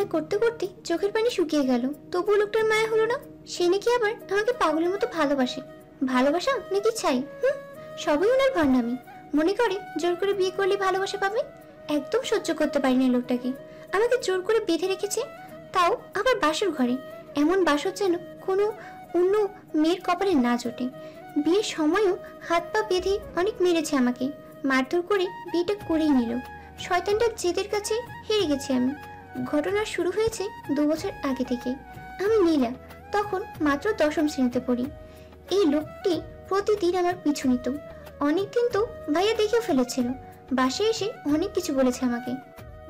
কান্না করতে করতে চোখের পানি শুকিয়ে গেল, তবুও লোকটার মায়া হলো না। সে নাকি আবার আমাকে পাগলের মতো ভালোবাসে। ভালোবাসা নাকি চাই, সবই ওনার ভণ্ডামি। মনে করে জোর করে বিয়ে করলে ভালোবাসা পাবে। একদম সহ্য করতে পারি না লোকটাকে। আমাকে জোর করে বেঁধে রেখেছে, তাও আবার বাসর ঘরে। এমন বাসর যেন কোনো অন্য মেয়ের কপালে না জোটে। বিয়ের সময়ও হাত পা বেঁধে অনেক মেরেছে আমাকে, মারধর করে বিয়েটা করেই নিল। শয়তানটার জেদের কাছে হেরে গেছি আমি। ঘটনা শুরু হয়েছে 2 বছর আগে থেকে। আমি নীলা, তখন মাত্র 10ম শ্রেণীতে পড়ি। এই লোকটি প্রতিদিন আমার পিছু নিত। অনেকদিন তো ভাইয়া দেখেও ফেলেছিল। বাসায় এসে অনেক কিছু বলেছে আমাকে।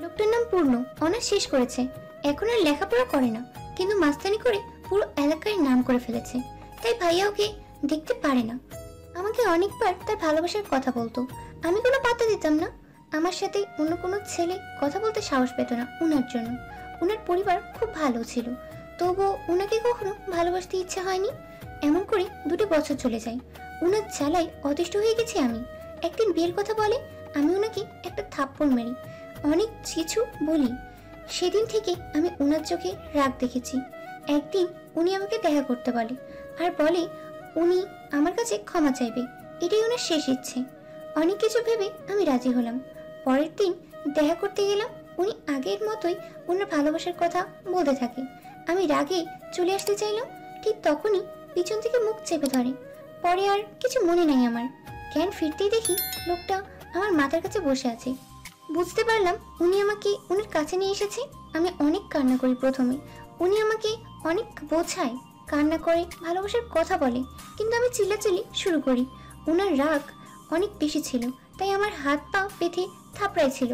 লোকটার নাম পূর্ণ, অনার্স শেষ করেছে। এখন আর লেখাপড়া করে না, কিন্তু মাস্তানি করে পুরো এলাকায় নাম করে ফেলেছে। তাই ভাইয়া ওকে দেখতে পারে না। আমাকে অনেকবার তার ভালোবাসার কথা বলতো, আমি কোনো পাত্তা দিতাম না। আমার সাথে অন্য কোনো ছেলে কথা বলতে সাহস পেত না উনার জন্য। উনার পরিবার খুব ভালো ছিল, তবুও উনাকে কখনো ভালোবাসতে ইচ্ছা হয়নি। এমন করে 2 বছর চলে যায়। উনার জ্বালায় অতিষ্ঠ হয়ে গেছি আমি। একদিন বিয়ের কথা বলে, আমি ওনাকে একটা থাপ্পড় মারি, অনেক কিছু বলি। সেদিন থেকে আমি উনার চোখে রাগ দেখেছি। একদিন উনি আমাকে দেখা করতে বলে, আর বলে উনি আমার কাছে ক্ষমা চাইবে, এটাই ওনার শেষ ইচ্ছে। অনেক কিছু ভেবে আমি রাজি হলাম। পরের দিন দেখা করতে গেলাম। উনি আগের মতোই ওনার ভালোবাসার কথা বলতে থাকে। আমি রাগে চলে আসতে চাইলাম, ঠিক তখনই পিছন থেকে মুখ চেপে ধরে। পরে আর কিছু মনে নাই আমার। জ্ঞান ফিরতেই দেখি লোকটা আমার মাথার কাছে বসে আছে। বুঝতে পারলাম উনি আমাকে উনার কাছে নিয়ে এসেছে। আমি অনেক কান্না করি প্রথমে। উনি আমাকে অনেক বোঝায়, কান্না করে, ভালোবাসার কথা বলে, কিন্তু আমি চিল্লাচিল্লি শুরু করি। উনার রাগ অনেক বেশি ছিল, তাই আমার হাত পা বেঁধে থাপড়াইছিল।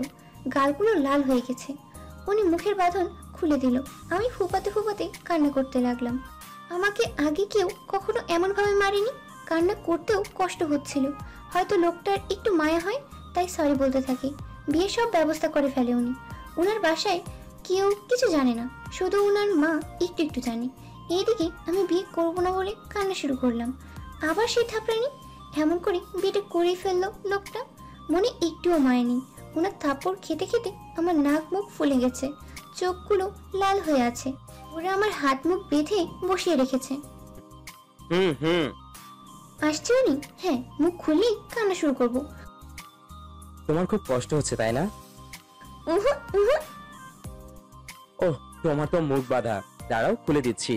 গালগুলো লাল হয়ে গেছে। উনি মুখের বাঁধন খুলে দিল। আমি ফুপাতে ফুপাতে কান্না করতে লাগলাম। আমাকে আগে কেউ কখনো এমন ভাবে মারেনি। কান্না করতেও কষ্ট হচ্ছিল। হয়তো লোকটার একটু মায়া হয়, তাই সরি বলতে থাকে। বিয়ের সব ব্যবস্থা করে ফেলে উনি। উনার বাসায় কেউ কিছু জানে না, শুধু উনার মা একটু একটু জানে। এইদিকে আমি বিয়ে করবো না বলে কান্না শুরু করলাম। আবার সেই থাপড়ানি। এমন করে বিয়েটা করেই ফেললো লোকটা। মনে একটুও মায়া নেই। উনার থাপ্পড় খেতে খেতে আমার নাক মুখ ফুলে গেছে, চোখগুলো লাল হয়ে আছে। ওরা আমার হাত মুখ বেঁধে বসিয়ে রেখেছে। আসছে উনি? হ্যাঁ, মুখ খুললেই কান্না শুরু করবো। তোমার খুব কষ্ট হচ্ছে তাই না? ওহ, তোমার তো মুখ বাঁধা, দাঁড়াও খুলে দিচ্ছি।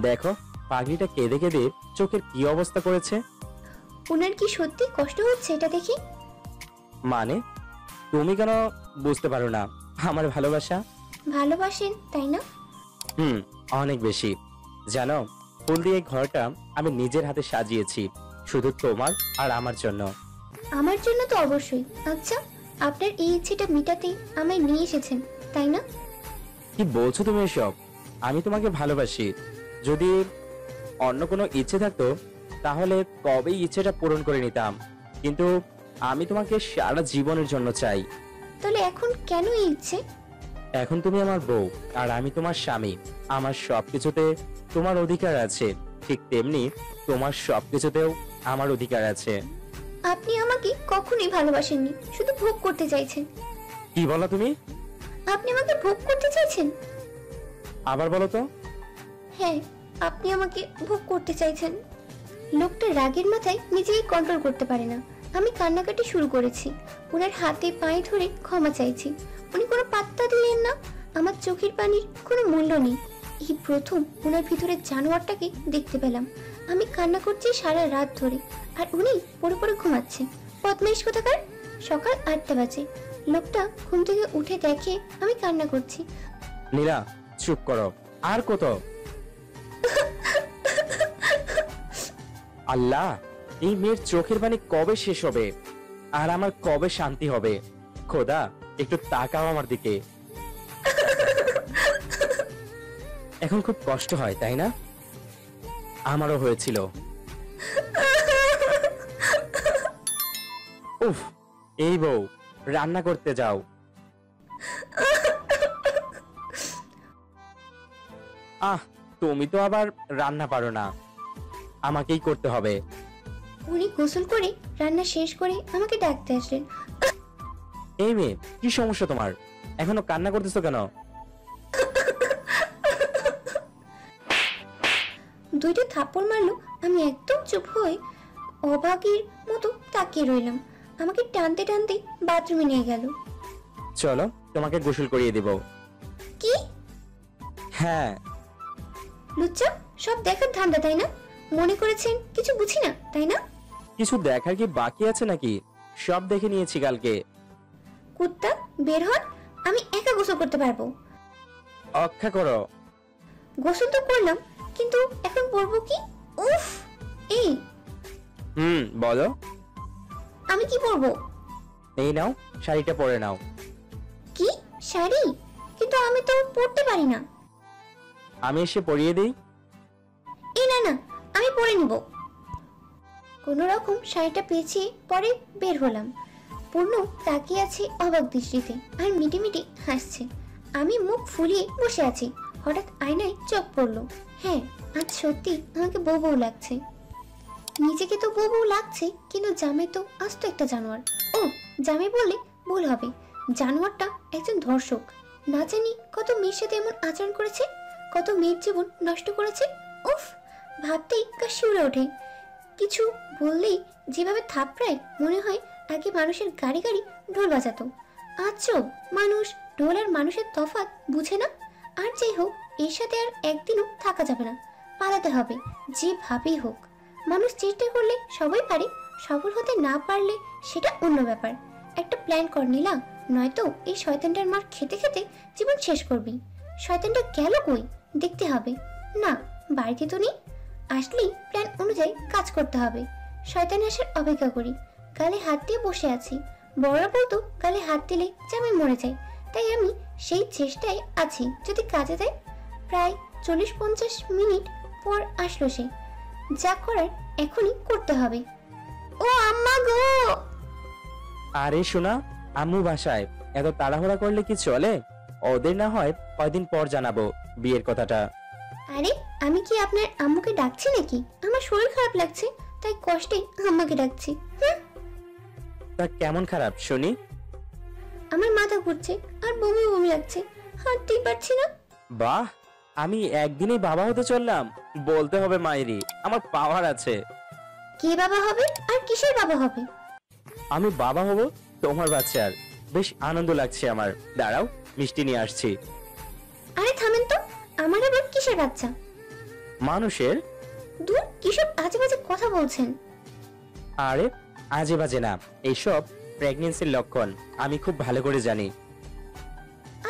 দেখো পাগড়িটা কেঁদে কেঁদে চোখের কি অবস্থা করেছে। ওনার কি সত্যি কষ্ট হচ্ছে এটা দেখি? মানে তুমি কেন বুঝতে পারো না আমার ভালোবাসা? ভালোবাসেন তাই না? অনেক বেশি। জানো, ফুল দিয়ে ঘরটা আমি নিজের হাতে সাজিয়েছি, শুধু তোমার আর আমার জন্য। আমার জন্য তো অবশ্যই। আচ্ছা, আপনার এই ইচ্ছেটা মিটাতে আমায় নিয়ে এসেছেন তাই না? কি বলছো তুমি এসব? আমি তোমাকে ভালোবাসি। যদি অন্য কোনো ইচ্ছে থাকতো তাহলে কবেই ইচ্ছেটা পূরণ করে নিতাম, কিন্তু আমি তোমাকে সারা জীবনের জন্য চাই। তাহলে এখন কেন এই ইচ্ছে? এখন তুমি আমার বউ আর আমি তোমার স্বামী। আমার সবকিছুতে তোমার অধিকার আছে, ঠিক তেমনি তোমার সবকিছুতেও আমার অধিকার আছে। আপনি আমাকে কখনোই ভালোবাসেননি, শুধু ভোগ করতে চাইছেন। কি বলো তুমি? আপনি আমাকে ভোগ করতে চাইছেন? আবার বলো তো। হ্যাঁ, আপনি আমাকে ভোগ করতে চাইছেন। লোকটা রাগের মাথায় নিজেই কন্ট্রোল করতে পারে না। আমি কান্নাকাটি শুরু করেছি। ওনার হাতে পায়ে ধরে ক্ষমা চাইছি। উনি কোনো পাত্তা দিলেন না। আমার চোখের পানির কোনো মূল্য নেই। এই প্রথম ওনার ভিতরে জানোয়ারটাকে দেখতে পেলাম। আমি কান্না করছি সারা রাত ধরে, আর উনি পড়ে পড়ে ঘুমাচ্ছে। বদমাইশ কোথাকার। সকাল 8টা বাজে। লোকটা ঘুম থেকে উঠে দেখে আমি কান্না করছি। নীলা, চুপ করো। আর কত? আল্লাহ, এই মেয়ের চোখের পানি কবে শেষ হবে আর আমার কবে শান্তি হবে? খোদা, একটু তাকাও আমার দিকে। এখন খুব কষ্ট হয় তাই না? আমারও হয়েছিল। উফ, এই বউ, রান্না করতে যাও। তুমি তো আবার রান্না পারো না, আমাকেই করতে হবে। উনি গোসল করে রান্না শেষ করে আমাকে ডাকতে আসলেন। এই মেয়ে, কি সমস্যা তোমার? এখনো কান্না করতেছো কেন? দুইটা থাপ্পড় মারলো। আমি একদম চুপ হয়ে অবাগের মতো তাকিয়ে রইলাম। আমাকে টানতে টানতে বাথরুমে নিয়ে গেল। চলো, তোমাকে গোসল করিয়ে দিব। কি? হ্যাঁ। লুচ্চা, সব দেখার ধান্দা তাই না? মনে করেছেন কিছু বুঝি না তাই না? কিছু দেখার কি বাকি আছে নাকি? সব দেখে নিয়েছি কালকে। কুত্তা, বের হন। আমি একা গোসল করতে পারবো। অক্ষা করো। গোসল তো করলাম, কিন্তু এখন পরবো কি? উফ! এই, বলো। আমি কি পরবো? এই নাও, শাড়িটা পরে নাও। কি শাড়ি? কিন্তু আমি তো পরতে পারি না। আমি এসে পরিয়ে দিই। এই না না, আমি পরে নিব। কোনো রকম শাড়িটা পেঁচিয়ে পরে বের হলাম। পূর্ণ তাকিয়ে আছে অবাক দৃষ্টিতে আর মিটি মিটি হাসছে। আমি মুখ ফুলিয়ে বসে আছি। হঠাৎ আয়নায় চোখ পড়লো। হ্যাঁ, আজ সত্যি আমাকে বউ বউ লাগছে। নিজেকে তো বউ বউ লাগছে, কিন্তু জামাই তো আস্ত একটা জানোয়ার। ও, জামাই বললে ভুল হবে। জানোয়ারটা একজন ধর্ষক। না জানি কত মেয়ের সাথে এমন আচরণ করেছে, কত মেয়ের জীবন নষ্ট করেছে। উফ, ভাবতেই গা শিউরে ওঠে। কিছু বললেই যেভাবে থাপড়ায়, মনে হয় আগে মানুষের গাড়ি গাড়ি ঢোল বাজাতো। আজব মানুষ, ঢোল আর মানুষের তফাৎ বুঝে না। আর যাই হোক, এর সাথে আর একদিনও থাকা যাবে না, পালাতে হবে যেভাবেই হোক। মানুষ চেষ্টা করলে সবাই পারে, সফল হতে না পারলে সেটা অন্য ব্যাপার। একটা প্ল্যান কর নিলা, নয়তো এই শয়তানটার মার খেতে খেতে জীবন শেষ করবি। শয়তানটা গেল কই দেখতে হবে। না, বাড়িতে তো নেই। আসলেই প্ল্যান অনুযায়ী কাজ করতে হবে। শয়তান আসার অপেক্ষা করি। গালে হাত দিয়ে বসে আছি। বড়রা বলতো গালে হাত দিলে জামাই মরে যায়, তাই আমি সেই চেষ্টায় আছি যদি কাজে দেয়। প্রায় 40-50 মিনিট পর আসলো সে। যা করার এখনই করতে হবে। ও আম্মা গো! আরে শোনা, আম্মু বাসায়। এত তাড়াহুড়া করলে কি চলে? ওদের না হয় কয়দিন পর জানাবো বিয়ের কথাটা। আরে, আমি কি আপনার আম্মুকে ডাকছি নাকি? আমার শরীর খারাপ লাগছে, তাই কষ্টে আম্মাকে ডাকছি। তা কেমন খারাপ শুনি? আমার মাথা ঘুরছে আর বমি বমি লাগছে, হাঁটতেই পারছি না। বাহ, আমি একদিনেই বাবা হতে চললাম। বলতে হবে মায়েরি, আমার পাওয়ার আছে। কে বাবা হবে আর কিসের বাবা হবে? আমি বাবা হব তোমার বাচ্চার। বেশ আনন্দ লাগছে আমার। দাঁড়াও, মিষ্টি নিয়ে আসছি। আরে থামেন তো, আমার আবার কিসের বাচ্চা? মানুষের। দূর, কিসব আজে বাজে কথা বলছেন। আরে আজে বাজে না, এইসব প্রেগন্যান্সির লক্ষণ আমি খুব ভালো করে জানি।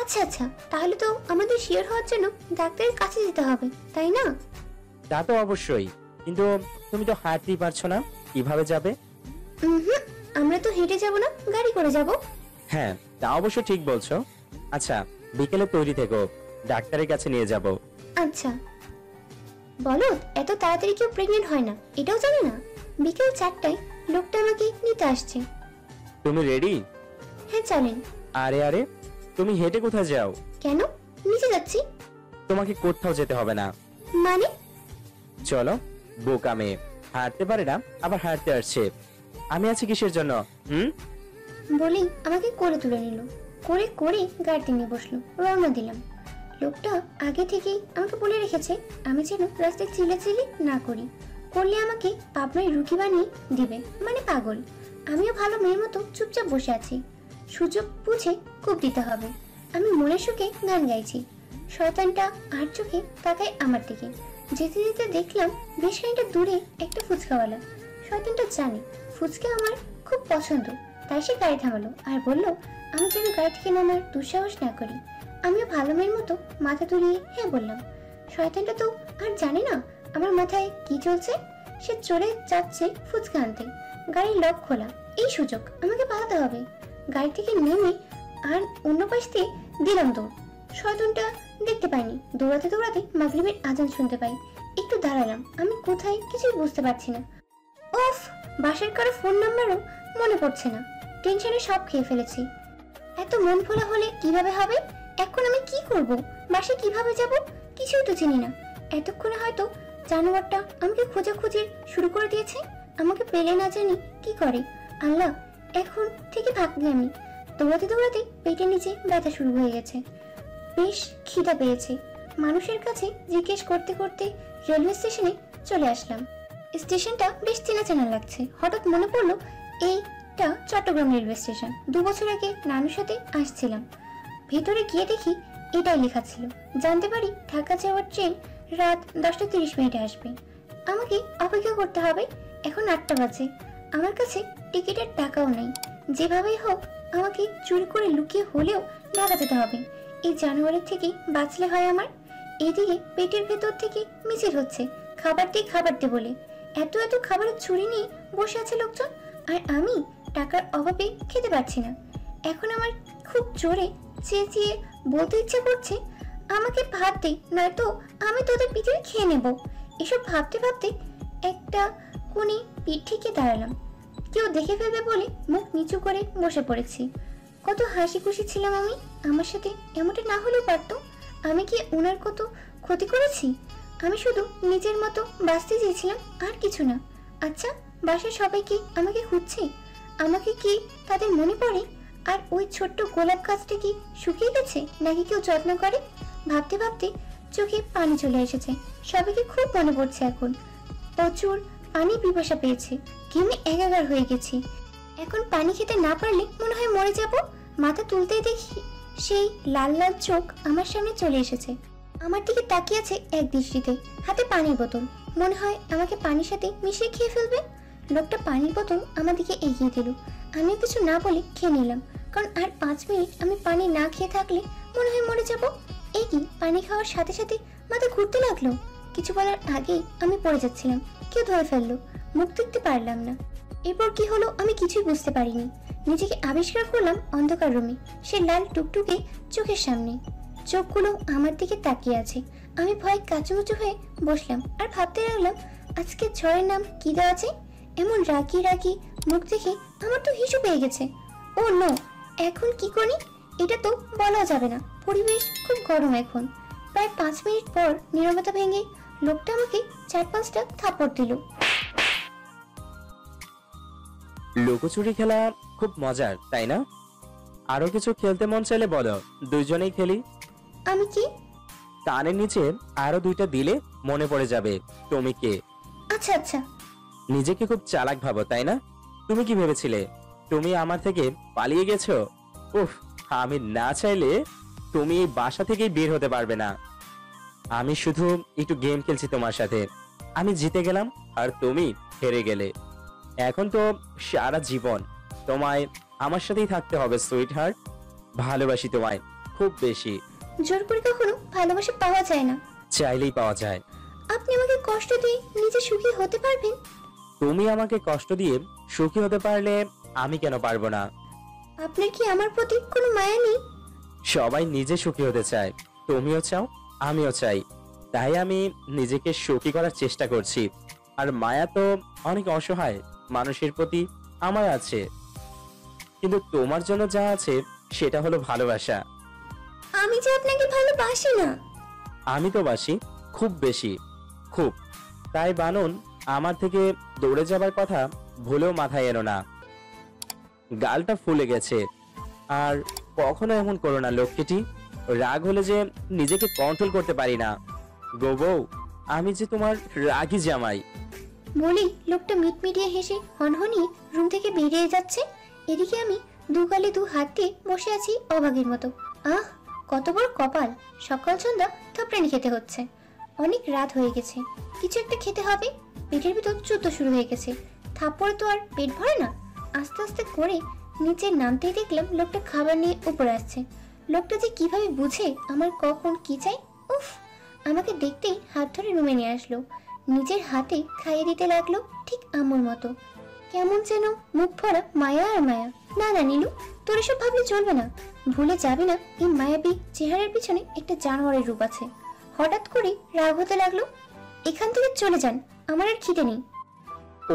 আচ্ছা আচ্ছা, তাহলে তো আমাদের শিওর হওয়ার জন্য ডাক্তারের কাছে যেতে হবে, তাই না? তা তো অবশ্যই, কিন্তু তুমি তো হাঁটতেই পারছো না, কিভাবে যাবে? হুম, আমরা তো হেঁটে যাব না, গাড়ি করে যাব। হ্যাঁ, তা অবশ্য ঠিক বলছো। আচ্ছা, বিকেলে তৈরি থেকো, ডাক্তারের কাছে নিয়ে যাব। আচ্ছা। বলো, এত তাড়াতাড়ি কেউ প্রেগনেন্ট হয় না, এটাও জানে না? বিকেল 4টায় লোকটা আমাকে নিতে আসছে। তুমি রেডি? হ্যাঁ, চলেন। আরে আরে, তুমি হেঁটে কোথায় যাও? কেন? নিচে যাচ্ছি। তোমাকে কোথাও যেতে হবে না। মানে? চলো, বোকা মেয়ে, হাঁটতে পারে না আবার হাঁটতে আসছে। আমি আছি কিসের জন্য? বলেই আমাকে কোলে তুলে নিল। করে করে গাড়িতে নিয়ে বসলো। রওনা দিলাম। লোকটা আগে থেকেই আমাকে বলে রেখেছে আমি যেন রাস্তায় চিল্লাচিল্লি না করি, করলে আমাকে পাবনায় রুগী বানিয়ে দিবে, মানে পাগল। আমিও ভালো মেয়ের মতো চুপচাপ বসে আছি। সুযোগ বুঝে কূপ দিতে হবে। আমি মনের সুখে গান গাইছি। শয়তানটা আর চোখে তাকায় আমার দিকে। যেতে যেতে দেখলাম বেশ খানিকটা দূরে একটা ফুচকাওয়ালা। শয়তানটা জানে ফুচকা আমার খুব পছন্দ, তাই সে গাড়ি থামালো আর বলল আমি যেন গাড়ি থেকে নামার দুঃসাহস না করি। আমিও ভালো মেয়ের মতো মাথা তুলিয়ে হ্যাঁ বললাম। শয়তানটা তো আর জানে না আমার মাথায় কি চলছে। সে চলে যাচ্ছে ফুচকা আনতে। গাড়ির লক খোলা, এই সুযোগ আমাকে পালাতে হবে। গাড়ি থেকে নেমে আর অন্য পাশ দিয়ে দিলাম দৌড়। শয়তানটা দেখতে পাইনি। দৌড়াতে দৌড়াতে মাগরিবের আজান শুনতে পাই। একটু দাঁড়ালাম, আমি কোথায় কিছুই বুঝতে পারছি না। ওফ, বাসার কারো ফোন নাম্বারও মনে পড়ছে না। টেনশনে সব খেয়ে ফেলেছি। এত মন ভোলা হলে কিভাবে হবে? এখন আমি কি করব? বাসে কিভাবে যাব? কিছুই তো চিনি না। এতক্ষণে হয়তো জানোয়ারটা আমাকে খোঁজাখুঁজি শুরু করে দিয়েছে। আমাকে পেলে না জানি কি করে। আল্লাহ, এখন থেকে ভাগ্যে আমি। দৌড়াতে দৌড়াতে পেটের নিচে ব্যথা শুরু হয়ে গেছে। বেশ খিদা পেয়েছে। মানুষের কাছে জিজ্ঞেস করতে করতে রেলওয়ে স্টেশনে চলে আসলাম। স্টেশনটা বেশ চেনা চেনা লাগছে। হঠাৎ মনে পড়লো এইটা চট্টগ্রাম রেলওয়ে স্টেশন। 2 বছর আগে নানুর সাথে আসছিলাম। ভেতরে গিয়ে দেখি এটাই লেখা ছিল। জানতে পারি ঢাকা যাওয়ার ট্রেন রাত 10:30 আসবে। আমাকে অপেক্ষা করতে হবে। এখন 8টা বাজে। আমার কাছে টিকিটের টাকাও নেই। যেভাবেই হোক আমাকে চুরি করে লুকিয়ে হলেও ঢাকা যেতে হবে। এই জানুয়ারির থেকে বাঁচলে হয় আমার। এদিকে পেটের ভেতর থেকে মিছিল হচ্ছে খাবার দে বলে। এত এত খাবারের ছুরি নিয়ে বসে আছে লোকজন, আর আমি টাকার অভাবে খেতে পারছি না। এখন আমার খুব জোরে চেঁচিয়ে বলতে ইচ্ছে করছে, আমাকে ভাত দে, নয়তো আমি তোদের পিঠে খেয়ে নেব। এসব ভাবতে ভাবতে একটা কোণে পিঠ থেকে দাঁড়ালাম। কেউ দেখে ফেলবে বলে মুখ নিচু করে বসে পড়েছি। কত হাসি খুশি ছিলাম আমি। আমার সাথে এমনটা না হলেও পারতো। আমি কি ওনার কত ক্ষতি করেছি? আমি শুধু নিজের মতো বাঁচতে চেয়েছিলাম, আর কিছু না। আচ্ছা, বাসার সবাই কি আমাকে খুঁজছে? আমাকে কি তাদের মনে পড়ে? আর ওই ছোট্ট গোলাপ গাছটা কি শুকিয়ে গেছে, নাকি কেউ যত্ন করে? ভাবতে ভাবতে চোখে পানি চলে এসেছে। সবাইকে খুব মনে পড়ছে এখন। প্রচুর পানি পিপাসা পেয়েছে। ঘেমে একাকার হয়ে গেছি। এখন পানি খেতে না পারলে মনে হয় মরে যাব। মাথা তুলতেই দেখি সেই লাল লাল চোখ আমার সামনে চলে এসেছে। আমার দিকে তাকিয়ে আছে এক দৃষ্টিতে, হাতে পানির বোতল। মনে হয় আমাকে পানির সাথে মিশিয়ে খেয়ে ফেলবে। লোকটা পানির বোতল আমার দিকে এগিয়ে দিল। আমিও কিছু না বলে খেয়ে নিলাম, কারণ আর 5 মিনিট আমি পানি না খেয়ে থাকলে মনে হয় মরে যাব। এই কি, পানি খাওয়ার সাথে সাথে মাথা ঘুরতে লাগলো। কিছু বলার আগেই আমি পড়ে যাচ্ছিলাম। কেউ ধরে ফেললো। মুখ দেখতে পারলাম না। এরপর কি হলো আমি কিছুই বুঝতে পারিনি। নিজেকে আবিষ্কার করলাম অন্ধকার রুমে, সে লাল টুকটুকে চোখের সামনে। চোখগুলো আমার দিকে তাকিয়ে আছে। আমি ভয়ে কাচুমুচু হয়ে বসলাম আর ভাবতে লাগলাম আজকে ঝড়ের নাম কি দেওয়া আছে। এমন রাগি রাগি মুখ দেখে আমার তো হিসু পেয়ে গেছে। ও নো, এখন কি করি? এটা তো বলা যাবে না। পরিবেশ খুব গরম এখন। প্রায় 5 মিনিট পর নীরবতা ভেঙে লোকটা আমাকে 4-5টা থাপ্পড় দিল। লুকোচুরি খেলা খুব মজার, তাই না? আরো কিছু খেলতে মন চাইলে বলো, দুইজনেই খেলি। আমি কি? কানের নিচে আরো 2টা দিলে মনে পড়ে যাবে তুমি কে। আচ্ছা আচ্ছা। নিজেকে খুব চালাক ভাবো, তাই না? তুমি কি ভেবেছিলে তুমি আমার থেকে পালিয়ে গেছো? উফ, আমি না চাইলে তুমি এই বাসা থেকেই বের হতে পারবে না। আমি শুধু একটু গেম খেলছি তোমার সাথে। আমি জিতে গেলাম আর তুমি হেরে গেলে। এখন তো সারা জীবন তোমায় আমার সাথেই থাকতে হবে সুইট হার্ট। ভালোবাসি তোমায় খুব বেশি। জোর করে কখনো ভালোবাসা পাওয়া যায় না। চাইলেই পাওয়া যায়। আপনি আমাকে কষ্ট দিয়ে নিজে সুখী হতে পারবেন? তুমি আমাকে কষ্ট দিয়ে সুখী হতে পারলে আমি কেন পারবো না? আপনার কি আমার প্রতি কোনো মায়া নেই? সবাই নিজে সুখী হতে চায়, তুমিও চাও, আমিও চাই। তাই আমি নিজেকে সুখী করার চেষ্টা করছি। আর মায়া তো অনেক অসহায় মানুষের প্রতি আমার আছে, কিন্তু তোমার জন্য যা আছে সেটা হলো ভালোবাসা। আমি যে আপনাকে ভালোবাসি না। আমি তো বাসি, খুব বেশি, খুব। তাই বানন, আমার থেকে দৌড়ে যাবার কথা ভুলেও মাথায় এনো না। গালটা ফুলে গেছে। আর কখনো এমন করো না লক্ষ্মীটি। রাগ হলে যে নিজেকে কন্ট্রোল করতে পারি না। গো বউ, আমি যে তোমার রাগী জামাই। বলি লোকটা মিটমিটিয়ে হেসে হনহনিয়ে রুম থেকে বেরিয়ে যাচ্ছে। এদিকে আমি দু গালে 2 হাত দিয়ে বসে আছি অভাগীর মতো। আহ, কত বড় কপাল। সকাল সন্ধ্যা থাপড়ানি খেতে হচ্ছে। অনেক রাত হয়ে গেছে, কিছু একটা খেতে হবে। পেটের ভিতর যুদ্ধ শুরু হয়ে গেছে। থাপ্পড়ে তো আর পেট ভরে না। আস্তে আস্তে করে নিচে নামতেই দেখলাম লোকটা খাবার নিয়ে উপরে আসছে। লোকটা যে কিভাবে বুঝে আমার কখন কি চাই। উফ, আমাকে দেখতেই হাত ধরে রুমে নিয়ে আসলো। নিজের হাতে খাইয়ে দিতে লাগলো, ঠিক আম্মুর মতো। কেমন যেন মুখ ভরা মায়া আর মায়া। না না নীলু, তোর এসব ভাবলে চলবে না। ভুলে যাবি না এই মায়াবী চেহারার পিছনে একটা জানোয়ারের রূপ আছে। হঠাৎ করে রাগ হতে লাগলো। এখান থেকে চলে যান, আমার আর খিদে নেই।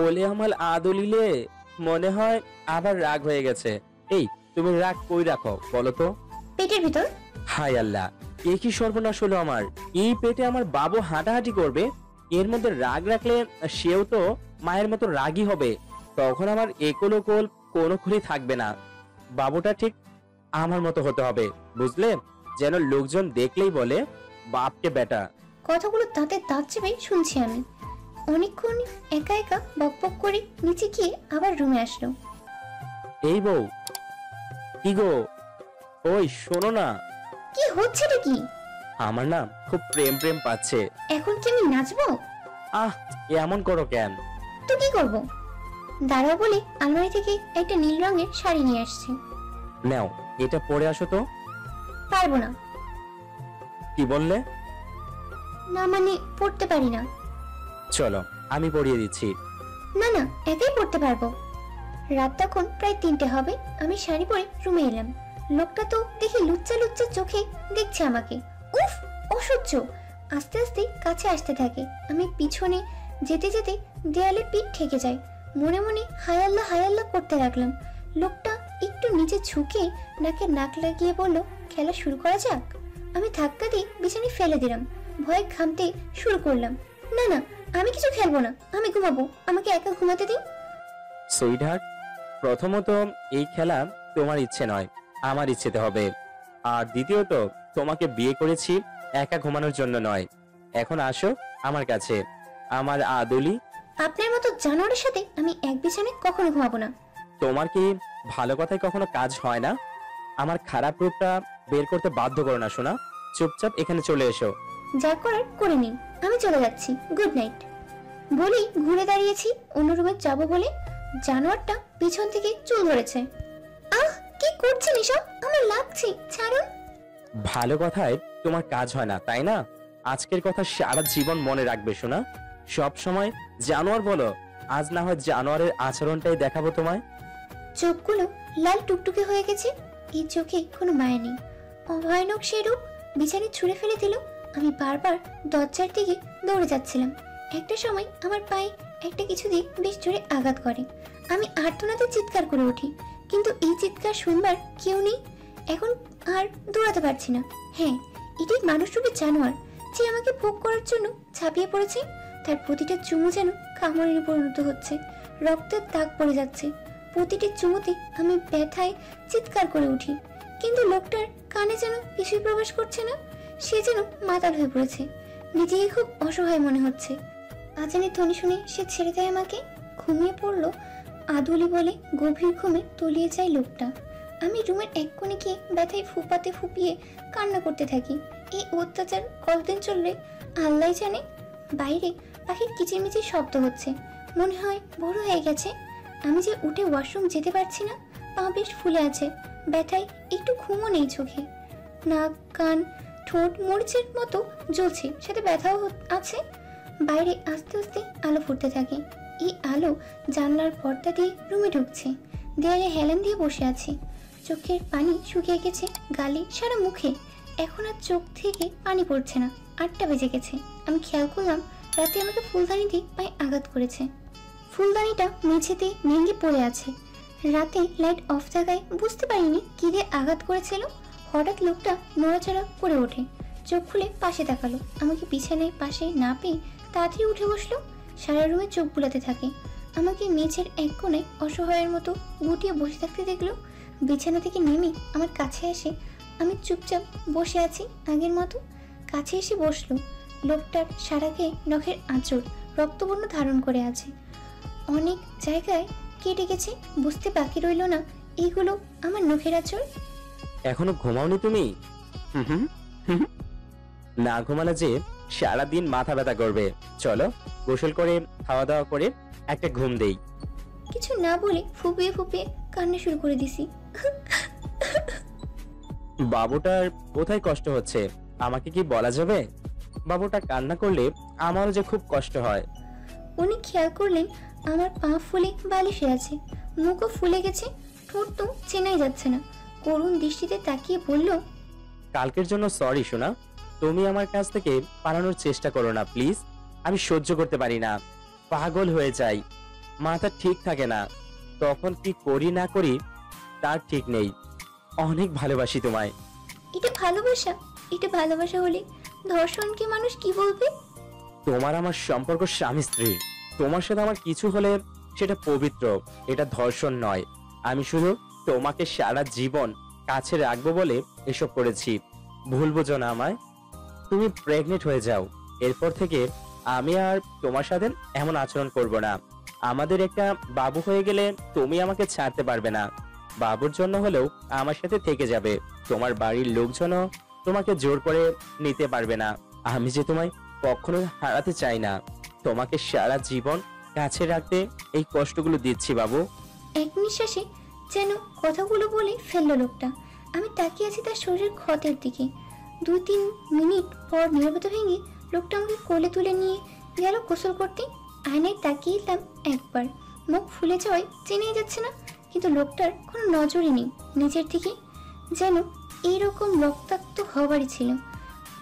ওলে আমার আদলিলে মনে হয় আবার রাগ হয়ে গেছে। এই, তুমি রাগ কই রাখো বলো তো? পেটের ভিতর। হায় আল্লাহ, এ কি সর্বনাশ হলো আমার! এই পেটে আমার বাবু হাঁটাহাঁটি করবে, এর মধ্যে রাগ রাখলে সেও তো মায়ের মতো রাগী হবে। তখন আমার একল ওকল কোনো খুলি থাকবে না। বাবুটা ঠিক আমার মতো হতে হবে, বুঝলে? যেন লোকজন দেখলেই বলে বাপকে বেটা। কথাগুলো দাঁতে দাঁত চেপে শুনছি আমি। অনেকক্ষণ একা একা বকবক করে নিচে গিয়ে আবার রুমে আসলো। এই বউ, কি গো? ওই শোনো না, কি হচ্ছে রে কি? আমার না খুব প্রেম প্রেম পাচ্ছে। এখন কি আমি নাচবো? আহ, এমন করো কেন? তো কি করব? দাঁড়াও বলে আলমারি থেকে একটা নীল রঙের শাড়ি নিয়ে আসছে। নাও, এটা পরে আসো তো। পারবো না। কি বললে? না মানে পড়তে পারি না। চলো আমি পরিয়ে দিচ্ছি। না না, একাই পড়তে পারবো। রাত তখন প্রায় 3টে হবে। আমি শাড়ি পরে রুমে এলাম। লোকটা তো দেখি লুচ্চা লুচ্চা চোখে দেখছে আমাকে। উফ, অসহ্য। আস্তে আস্তে কাছে আসতে থাকে। আমি পিছনে যেতে যেতে দেয়ালে পিঠ ঠেকে যায়। মনে মনে হায় আল্লাহ করতে লাগলাম। লোকটা একটু নিচে ঝুঁকে নাকে নাক লাগিয়ে বলল, খেলা শুরু করা যাক। আমি ধাক্কা দিয়ে বিছানায় ফেলে দিলাম। ভয়ে ঘামতে শুরু করলাম। না না, আমি কিছু খেলবো না, আমি ঘুমাবো। আমাকে একা ঘুমাতে দিন। সুইটহার্ট, প্রথমত এই খেলা তোমার ইচ্ছে নয়, আমার ইচ্ছেতে হবে। আর দ্বিতীয়ত তোমাকে বিয়ে করেছি একা ঘুমানোর জন্য নয়। এখন আসো আমার কাছে, আমার আদুলি। আপনার মতো জানোয়ারের সাথে আমি এক বিছানায় কখনো ঘুমাবো না। তোমার কি ভালো কথায় কখনো কাজ হয় না? আমার খারাপ রূপটা বের করতে বাধ্য করো না শোনা। চুপচাপ এখানে চলে এসো। যা করার করে নিন, আমি চলে যাচ্ছি। গুড নাইট বলি ঘুরে দাঁড়িয়েছি অন্য রুমে যাবো বলে। জানোয়ারটা পিছন থেকে চুল ধরেছে। আহ, কি করছেন এসব? আমার লাগছে, ছাড়ুন। ভালো কথায় তোমার কাজ হয় না তাই না? আজকের কথা সারা জীবন মনে রাখবে শোনা। সব সময় জানোয়ার বলো, আজ না হয় জানোয়ারের আচরণটাই দেখাবো তোমায়। চোখগুলো লাল টুকটুকে হয়ে গেছে। এই চোখে কোনো মায়া নেই। অভয়ানক সে রূপ বিছানায় ছুঁড়ে ফেলে দিল। আমি বারবার দরজার দিকে দৌড়ে যাচ্ছিলাম। একটা সময় আমার পায়ে একটা কিছু দিয়ে বেশ জোরে আঘাত করে। আমি আর্তনাদে চিৎকার করে উঠি, কিন্তু এই চিৎকার শুনবার কেউ নেই। এখন আর দৌড়াতে পারছি না। হ্যাঁ, এটাই মানুষরূপী জানোয়ার যে আমাকে ভোগ করার জন্য ঝাঁপিয়ে পড়েছে। তার প্রতিটা চুমু যেন কামড়ে পরিণত হচ্ছে। রক্তের দাগ পড়ে যাচ্ছে। প্রতিটি চুমুতে আমি ব্যথায় চিৎকার করে উঠি, কিন্তু লোকটার কানে যেন কিছুই প্রবেশ করছে না। সে যেন মাতাল হয়ে পড়েছে। নিজেকে খুব অসহায় মনে হচ্ছে। আজানের ধ্বনি শুনে সে ছেড়ে দেয় আমাকে। ঘুমিয়ে পড়লো আদুলি বলে গভীর ঘুমে তলিয়ে যায় লোকটা। আমি রুমের এক কোণে গিয়ে ব্যথায় ফুপাতে ফুপিয়ে কান্না করতে থাকি। এই অত্যাচার কতদিন চলবে আল্লাহ জানে। বাইরে পাখির কিচিরমিচির শব্দ হচ্ছে। মনে হয় বড় হয়ে গেছে। আমি যে উঠে ওয়াশরুম যেতে পারছি না। পা বেশ ফুলে আছে। ব্যথায় একটু ঘুমও নেই চোখে। নাক, কান, ঠোঁট মরিচের মতো জ্বলছে, সাথে ব্যথাও আছে। বাইরে আস্তে আস্তে আলো ফুটতে থাকে। এই আলো জানলার পর্দা দিয়ে রুমে ঢুকছে। দেয়ালে হেলান দিয়ে বসে আছি। চোখের পানি শুকিয়ে গেছে গালে, সারা মুখে। এখন আর চোখ থেকে পানি পড়ছে না। 8টা বেজে গেছে। আমি খেয়াল করলাম রাতে আমাকে ফুলদানি দিয়ে পায়ে আঘাত করেছে। ফুলদানিটা মেঝেতে ভেঙে পড়ে আছে। রাতে লাইট অফ থাকায় বুঝতে পারিনি কি দিয়ে আঘাত করেছিল। হঠাৎ লোকটা নড়াচড়া করে ওঠে। চোখ খুলে পাশে তাকালো। আমাকে বিছানায় পাশে না পেয়ে তাড়াতাড়ি উঠে বসলো। সারা রুমে চোখ বুলাতে থাকে। আমাকে মেঝের এক কোণে অসহায়ের মতো গুটিয়ে বসে থাকতে দেখলো। বিছানা থেকে নেমে আমার কাছে এসে আমি চুপচাপ বসে আছি আগের মতো। কাছে এসে বসলো। লোকটার সারা গায়ে নখের আঁচড় রক্তবর্ণ ধারণ করে আছে। অনেক জায়গায় কেটে গেছে। বুঝতে বাকি রইল না এইগুলো আমার নখের আঁচড়। এখনো ঘুমাওনি তুমি? হুম, না ঘুমালে যে সারাদিন মাথা ব্যথা করবে। চলো গোসল করে খাওয়া দাওয়া করে একটা ঘুম দেই। কিছু না বলে ফুপিয়ে ফুপিয়ে কান্না শুরু করে দিছি। বাবুটার কোথায় কষ্ট হচ্ছে আমাকে কি বলা যাবে? বাবুটা কান্না করলে আমারও যে খুব কষ্ট হয়। উনি খেয়াল করলেন আমার পা ফুলে বালিশে আছে। মুখও ফুলে গেছে। ঠোঁট তো চেনাই যাচ্ছে না। করুণ দৃষ্টিতে তাকিয়ে বলল, কালকের জন্য সরি সোনা। তুমি আমার কাছ থেকে পালানোর চেষ্টা করো না প্লিজ। আমি সহ্য করতে পারি না, পাগল হয়ে যাই। মাথা ঠিক থাকে না। তখন কি করি না করি তার ঠিক নেই। অনেক ভালোবাসি তোমায়। এটা ভালোবাসা? এটা ভালোবাসা হলে ধর্ষণকে মানুষ কি বলবে? তোমার আমার সম্পর্ক স্বামী স্ত্রী। তোমার সাথে আমার কিছু হলে সেটা পবিত্র, এটা ধর্ষণ নয়। আমি শুধু তোমাকে সারা জীবন কাছে রাখবো বলে এসব করেছি। ভুল বোঝো না আমায়। তুমি প্রেগনেন্ট হয়ে যাও, এরপর থেকে আমি আর তোমার সাথে এমন আচরণ করব না। আমাদের একটা বাবু হয়ে গেলে তুমি আমাকে ছাড়তে পারবে না। বাবুর জন্য হলেও আমার সাথে থেকে যাবে। তোমার বাড়ির লোকজনও তোমাকে জোর করে নিতে পারবে না। আমি যে তোমায় কখনো হারাতে চাই না। তোমাকে সারা জীবন কাছে রাখতে এই কষ্টগুলো দিচ্ছি বাবু। এক নিঃশ্বাসে যেন কথাগুলো বলে ফেললো লোকটা। আমি তাকিয়ে আছি তার শরীরের ক্ষতের দিকে। 2-3 মিনিট পর নীরবতা ভেঙে লোকটা আমাকে কোলে তুলে নিয়ে গেল গোসল করতে। আয়নায় তাকিয়ে এলাম একবার, মুখ ফুলে যাওয়ায় চেনাই যাচ্ছে না, কিন্তু লোকটার কোনো নজরই নেই নিজের দিকে, যেন এইরকম রক্তাক্ত হবারই ছিল।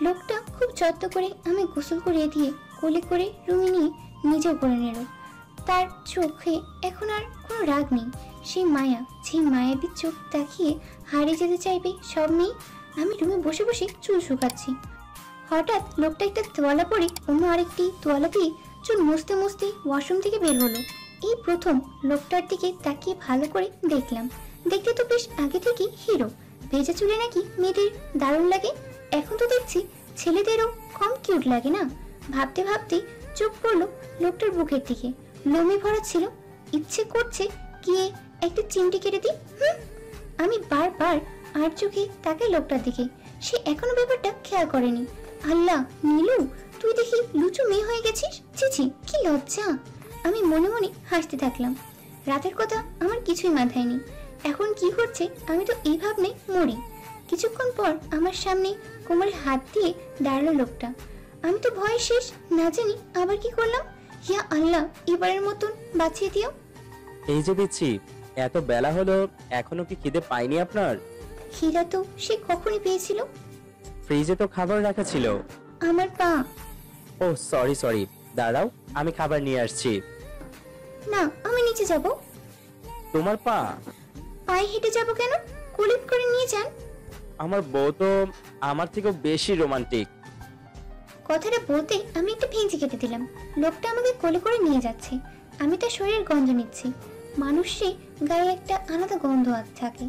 লোকটা খুব যত্ন করে আমি গোসল করিয়ে দিয়ে কোলে করে রুমে নিয়ে নিজেও করে নিল। তার চোখে এখন আর কোনো রাগ নেই, সেই মায়া, যে মায়াবী চোখ তাকিয়ে হারিয়ে যেতে চাইবে সব মেয়ে। আমি রুমে বসে বসে চুল শুকাচ্ছি। হঠাৎ লোকটা একটা তোয়ালা পরে অন্য আরেকটি তোয়ালা দিয়ে চুল মুছতে মুছতে ওয়াশরুম থেকে বের হলো। এই প্রথম লোকটার দিকে তাকিয়ে ভালো করে দেখলাম। দেখতে তো বেশ আগে থেকে হিরো। ভেজা চুলে নাকি মেয়েদের দারুণ লাগে। এখন তো দেখছি ছেলেদেরও কম কিউট লাগে না। ভাবতে ভাবতে চোখ পড়লো লোকটার বুকের দিকে, লোমে ভরা ছিল। ইচ্ছে করছে গিয়ে একটা চিমটি কেটে দিই। আমি বারবার আর চোখে তাকাই লোকটার দিকে। সে এখনো ব্যাপারটা খেয়াল করেনি। আল্লাহ, নীলু, তুই দেখি লুচু মেয়ে হয়ে গেছিস। ছিছি, কি লজ্জা। আমি মনে মনে হাসতে থাকলাম। রাতের কথা আমার কিছুই মাথায় নেই। এখন কি হচ্ছে আমি তো এই ভাবনে মরি। কিছুক্ষণ পর আমার সামনে কোমরে হাত দিয়ে দাঁড়ালো লোকটা। আমি তো ভয়ে শেষ, না জানি আবার কি করলাম। ইয়া আল্লাহ, এবারের মতন বাঁচিয়ে দিও। এই যে দিচ্ছি, এত বেলা হলো এখনো কি খিদে পাইনি আপনার? খিদা তো সে কখনই পেয়েছিল। ফ্রিজে তো খাবার রাখা ছিল। আমার পা। ও সরি সরি, দাঁড়াও আমি খাবার নিয়ে আসছি। না, আমি নিচে যাব। তোমার পা? পায়ে হেঁটে যাব কেন? কুলিপ করে নিয়ে যান। আমার বউ তো আমার থেকেও বেশি রোমান্টিক। কথাটা বলতে আমি একটা ভেঙচি কেটে দিলাম। লোকটা আমাকে কোলে করে নিয়ে যাচ্ছে। আমি তার শরীরের গন্ধ নিচ্ছি। মানুষের গায়ে একটা আলাদা গন্ধ থাকে।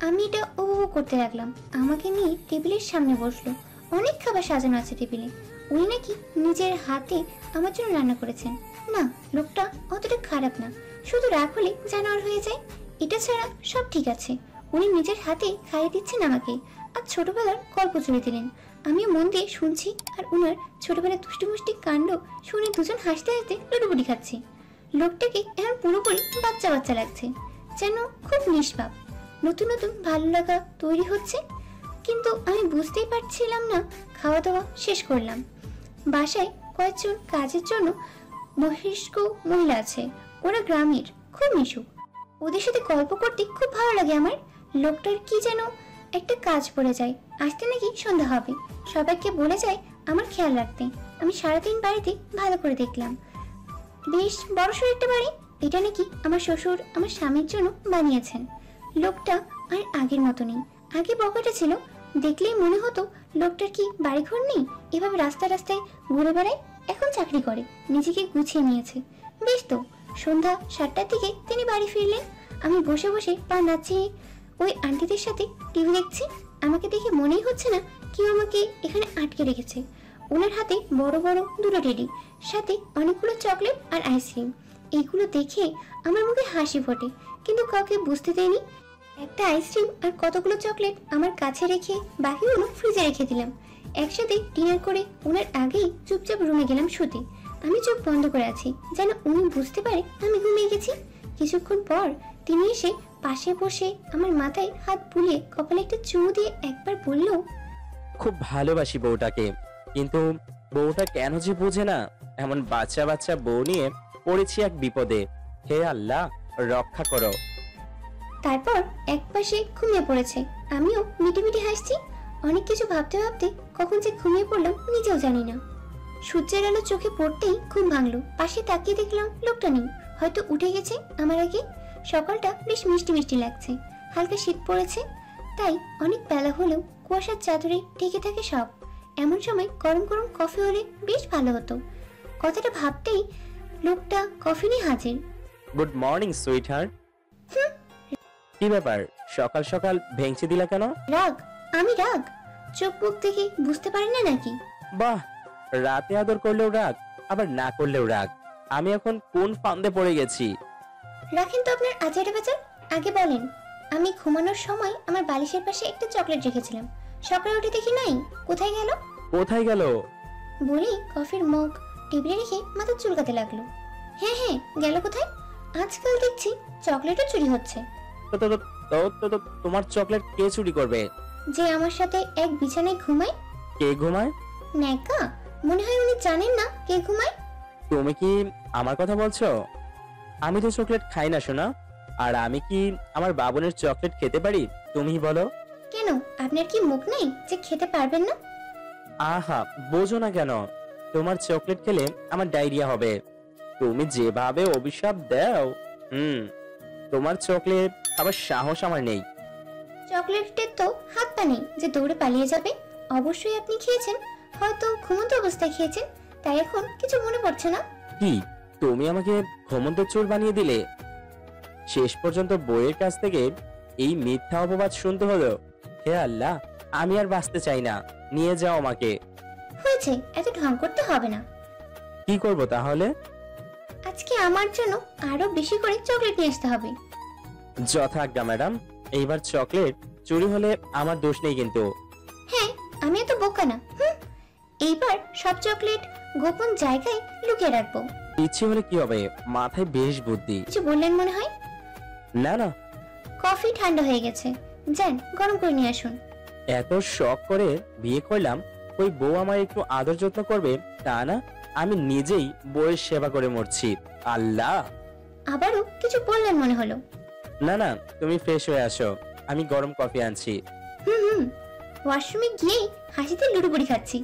আমি এটা উপভোগ করতে লাগলাম। আমাকে নিয়ে টেবিলের সামনে বসলো। অনেক খাবার সাজানো আছে টেবিলে। উনি নাকি নিজের হাতে আমার জন্য রান্না করেছেন। না, লোকটা অতটা খারাপ না, শুধু রাগ হলে জানোয়ার হয়ে যায়। এটা ছাড়া সব ঠিক আছে। উনি নিজের হাতে খাইয়ে দিচ্ছেন আমাকে, আর ছোটবেলার গল্প জুড়ে দিলেন। আমিও মন দিয়ে শুনছি, আর উনার ছোটবেলার দুষ্টুমুষ্টি কাণ্ড শুনে দুজন হাসতে হাসতে লুডুবুডি খাচ্ছি। লোকটাকে এখন পুরোপুরি বাচ্চা বাচ্চা লাগছে, যেন খুব নিষ্পাপ। নতুন নতুন ভালো লাগা তৈরি হচ্ছে, কিন্তু আমি বুঝতেই পারছিলাম না। খাওয়া দাওয়া শেষ করলাম। বাসায় কয়েকজন কাজের জন্য বহিষ্ক মহিলা আছে। ওরা গ্রামের, খুব মিশুক। ওদের সাথে গল্প করতে খুব ভালো লাগে আমার। লোকটার কি যেন একটা কাজ পড়ে যায়, আসতে নাকি সন্ধ্যা হবে। সবাইকে বলে যায় আমার খেয়াল রাখতে। আমি সারাদিন বাড়িতে ভালো করে দেখলাম। বেশ বড়সড় একটা বাড়ি। এটা নাকি আমার শ্বশুর আমার স্বামীর জন্য বানিয়েছেন। লোকটা আর আগের মতো নেই। আগে বকাটা ছিল, দেখলেই মনে হতো লোকটার কি বাড়িঘর নেই, এভাবে রাস্তায় রাস্তায় ঘুরে বেড়ায়। এখন চাকরি করে, নিজেকে গুছিয়ে নিয়েছে। বেশ তো। সন্ধ্যা 7টার দিকে তিনি বাড়ি ফিরলেন। আমি বসে বসে পা নাচিয়ে ওই আন্টিদের সাথে টিভি দেখছি। আমাকে দেখে মনেই হচ্ছে না কেউ আমাকে এখানে আটকে রেখেছে। ওনার হাতে বড় বড় দুটো টেডি, সাথে অনেকগুলো চকলেট আর আইসক্রিম। এইগুলো দেখে আমার মুখে হাসি ফোটে, কিন্তু কাউকে বুঝতে দেয়নি। একটা আইসক্রিম আর কতগুলো চকলেট আমার কাছে রেখে বাকিগুলো ফ্রিজে রেখে দিলাম। একসাথে ডিনার করে ওনার আগেই চুপচাপ রুমে গেলাম শুতে। আমি চোখ বন্ধ করে আছি, যেন উনি বুঝতে পারে আমি ঘুমিয়ে গেছি। কিছুক্ষণ পর তিনি এসে পাশে বসে আমার মাথায় হাত বুলিয়ে কপালে একটা চুমু দিয়ে একবার বলল, খুব ভালোবাসি বউটাকে, কিন্তু বউটা কেন যে বোঝে না। এমন বাচ্চা বাচ্চা বউ নিয়ে পড়েছি এক বিপদে। হে আল্লাহ, রক্ষা করো। তারপর একপাশে ঘুমিয়ে পড়েছে। আমিও মিটি মিটি হাসছি। অনেক কিছু ভাবতে ভাবতে কখন যে ঘুমিয়ে পড়লাম নিজেও জানি না। সূর্যের আলো চোখে পড়তেই ঘুম ভাঙলো। পাশে তাকিয়ে দেখলাম লোকটা নেই, হয়তো উঠে গেছে আমার আগে। সকালটা বেশ মিষ্টি মিষ্টি লাগছে, হালকা শীত পড়েছে, তাই অনেক বেলা হলেও কুয়াশার চাদরে ঢেকে থাকে সব। এমন সময় গরম গরম কফি হলে বেশ ভালো হতো। কথাটা ভাবতেই লোকটা কফি নিয়ে হাজির। Good morning sweet heart. কি ব্যাপার, সকাল সকাল ভেঙচি দিলা কেন? রাগ? আমি রাগ? চোখ মুখ দেখে বুঝতে পারি না নাকি? বাহ, রাতে আদর করলেও রাগ, আবার না করলেও রাগ। আমি এখন কোন ফান্দে পড়ে গেছি? রাখেন তো আপনার আজের বাজার, আগে বলেন। আমি ঘুমানোর সময় আমার বালিশের পাশে একটা চকলেট রেখেছিলাম, সকালে উঠে দেখি নাই, কোথায় গেল? কোথায় গেল? বলি কফির মগ টেবিলে রেখে মাথা চুলকাতে লাগলো। হ্যাঁ হ্যাঁ, গেল কোথায়? আজকাল দেখছি চকলেটও চুরি হচ্ছে। তো তো তো- তো- তো- তো- তোমার চকলেট কে চুরি করবে? যে আমার সাথে এক বিছানায় ঘুমায়। কে ঘুমায়? ন্যাকা, মনে হয় উনি জানেন না কে ঘুমায়। তুমি কি আমার কথা বলছো? আমি তো চকলেট খাই না সোনা। আর আমি কি আমার বাবনের চকলেট খেতে পারি? তুমি বলো। কেন, আপনার কি মুখ নেই যে খেতে পারবেন না? আহা, বোঝো না কেন? তোমার চকলেট খেলে আমার ডায়রিয়া হবে। তুমি যেভাবে অভিশাপ দাও, তোমার চকলেট আবার সাহস আমার নেই। চকলেটের তো হাত পা নেই যে দৌড়ে পালিয়ে যাবে। অবশ্যই আপনি খেয়েছেন, হয়তো ঘুমন্ত অবস্থায় খেয়েছেন, তাই এখন কিছু মনে পড়ছে না। কি, তুমি আমাকে ঘুমন্ত চোর বানিয়ে দিলে? শেষ পর্যন্ত বইয়ের কাছ থেকে এই মিথ্যা অপবাদ শুনতে হলো। হে আল্লাহ, আমি আর বাঁচতে চাই না, নিয়ে যাও আমাকে। হয়েছে, এত ঢং করতে হবে না। কি করব তাহলে? আজকে আমার জন্য আরো বেশি করে চকলেট নিয়ে আসতে হবে। যথাজ্ঞা ম্যাডাম। এইবার চকলেট চুরি হলে আমার দোষ নেই কিন্তু। হ্যাঁ, আমি এত বোকা না। এইবার সব চকলেট গোপন জায়গায় লুকিয়ে রাখবো। ইচ্ছে হলে কি হবে, মাথায় বেশ বুদ্ধি। কিছু বললেন মনে হয়? না না, কফি ঠান্ডা হয়ে গেছে, যান গরম করে নিয়ে আসুন। এত শখ করে বিয়ে করলাম, ওই বউ আমার একটু আদর যত্ন করবে তা না, আমি নিজেই বউয়ের সেবা করে মরছি। আল্লাহ। আবারও কিছু বললেন মনে হলো। না না, তুমি ফ্রেশ হয়ে আসো, আমি গরম কফি আনছি। হুম, ওয়াশরুমে গিয়েই হাসিতে লুডুপুরি খাচ্ছি।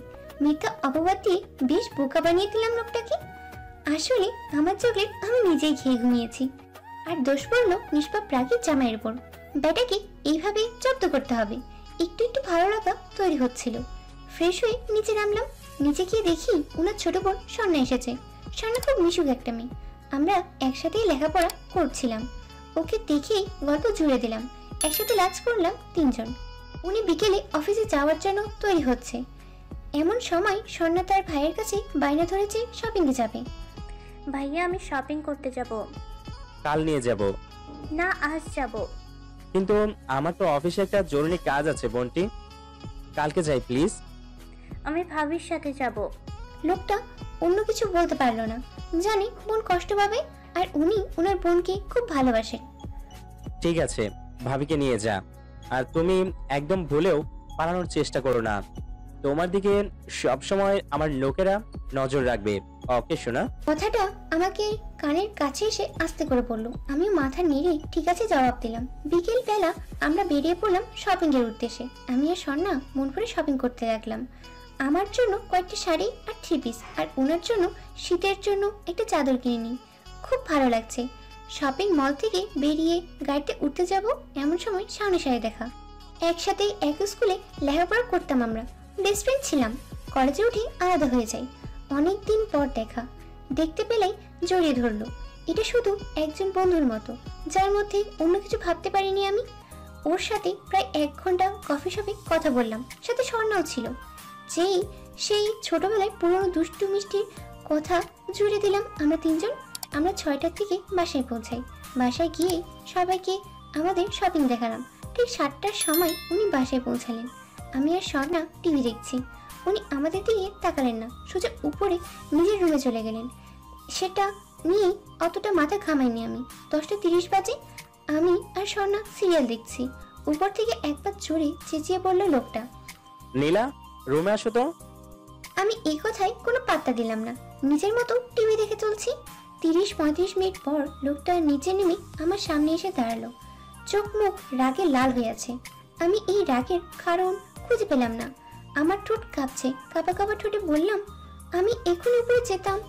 মিথ্যা অপবাদ দিয়ে বেশ বোকা বানিয়ে দিলাম লোকটাকে। আসলে আমার চকলেট আমি নিজেই খেয়ে ঘুমিয়েছি, আর দোষ পড়লো নিষ্পাপ রাগের জামাইয়ের উপর। ব্যাটাকে এইভাবে জব্দ করতে হবে। একটু একটু ভালো লাগা তৈরি হচ্ছিল। ফ্রেশ হয়ে নিচে নামলাম। নিচে গিয়ে দেখি ওনার ছোট বোন স্বর্ণা এসেছে। স্বর্ণা খুব মিশুক একটা মেয়ে, আমরা একসাথেই লেখাপড়া করছিলাম। ওকে দেখেই গল্প জুড়ে দিলাম। একসাথে লাঞ্চ করলাম তিনজন। উনি বিকেলে অফিসে যাওয়ার জন্য তৈরি হচ্ছে। এমন সময় স্বর্ণা তার ভাইয়ের কাছে বায়না ধরেছে শপিংয়ে যাবে। ভাইয়া, আমি শপিং করতে যাব। কাল নিয়ে যাব। না, আজ যাব। কিন্তু আমার তো অফিসে একটা জরুরি কাজ আছে বোনটি, কালকে যাই প্লিজ। আমি ভাবির সাথে যাব। লোকটা অন্য কিছু বলতে পারলো না, জানে বোন কষ্ট পাবে, আর উনি ওনার বোনকে খুব ভালোবাসেন। ঠিক আছে, ভাবিকে নিয়ে যা। আর তুমি একদম ভুলেও পালানোর চেষ্টা করো না। তোমার দিকে সবসময় আমার লোকেরা নজর রাখবে। ওকে শোনা? কথাটা আমাকে কানের কাছে এসে আস্তে করে পড়লো। আমি মাথা নেড়ে ঠিক আছে জবাব দিলাম। বিকেল বেলা আমরা বেরিয়ে পড়লাম শপিং এর উদ্দেশ্যে। আমি আর স্বর্ণা মন করে শপিং করতে লাগলাম। আমার জন্য কয়েকটি শাড়ি আর 3 পিস, আর ওনার জন্য শীতের জন্য একটা চাদর কিনে নিই। খুব ভালো লাগছে। শপিং মল থেকে বেরিয়ে গাড়িতে উঠতে যাব এমন সময় সামনে সাথে দেখা। একসাথে এক স্কুলে লেখাপড়া করতাম আমরা, বেস্ট ফ্রেন্ড ছিলাম। কলেজে উঠে আলাদা হয়ে যাই। অনেক দিন পর দেখা, দেখতে পেলেই জড়িয়ে ধরলো। এটা শুধু একজন বন্ধুর মতো, যার মধ্যে অন্য কিছু ভাবতে পারিনি আমি। ওর সাথে প্রায় 1 ঘন্টা কফি শপে কথা বললাম, সাথে স্বর্ণাও ছিল। সেই ছোটবেলায় পুরনো দুষ্টু মিষ্টির কথা জুড়ে দিলাম আমরা তিনজন। আমরা 6টার দিকে বাসায় পৌঁছাই। বাসায় গিয়ে সবাইকে আমাদের শপিং দেখালাম। ঠিক 7টার সময় উনি বাসায় পৌঁছালেন। আমি আর স্বর্ণা টিভি দেখছি। উনি আমাদের দিকে তাকালেন না, সোজা উপরে নিজের রুমে চলে গেলেন। সেটা নিয়ে অতটা মাথা ঘামাইনি আমি। 10:30 বাজে, আমি আর স্বর্ণা সিরিয়াল দেখছি। উপর থেকে একবার জোরে চেঁচিয়ে পড়ল লোকটা, নীলা, রুমে আসো তো। আমি এই কথায় কোনো পাত্তা দিলাম না, নিজের মতো টিভি দেখে চলছি। 30-35 মিনিট পর লোকটা নিচে নেমে আমার সামনে এসে দাঁড়ালো। চোখ মুখ রাগে লাল হয়ে আছে। আমি এই রাগের কারণ খুঁজে পেলাম না। আমার ঠোঁট কাঁপছে, কাঁপা কাঁপা ঠোঁটে বললাম, আমি এখনই উপরে যেতাম।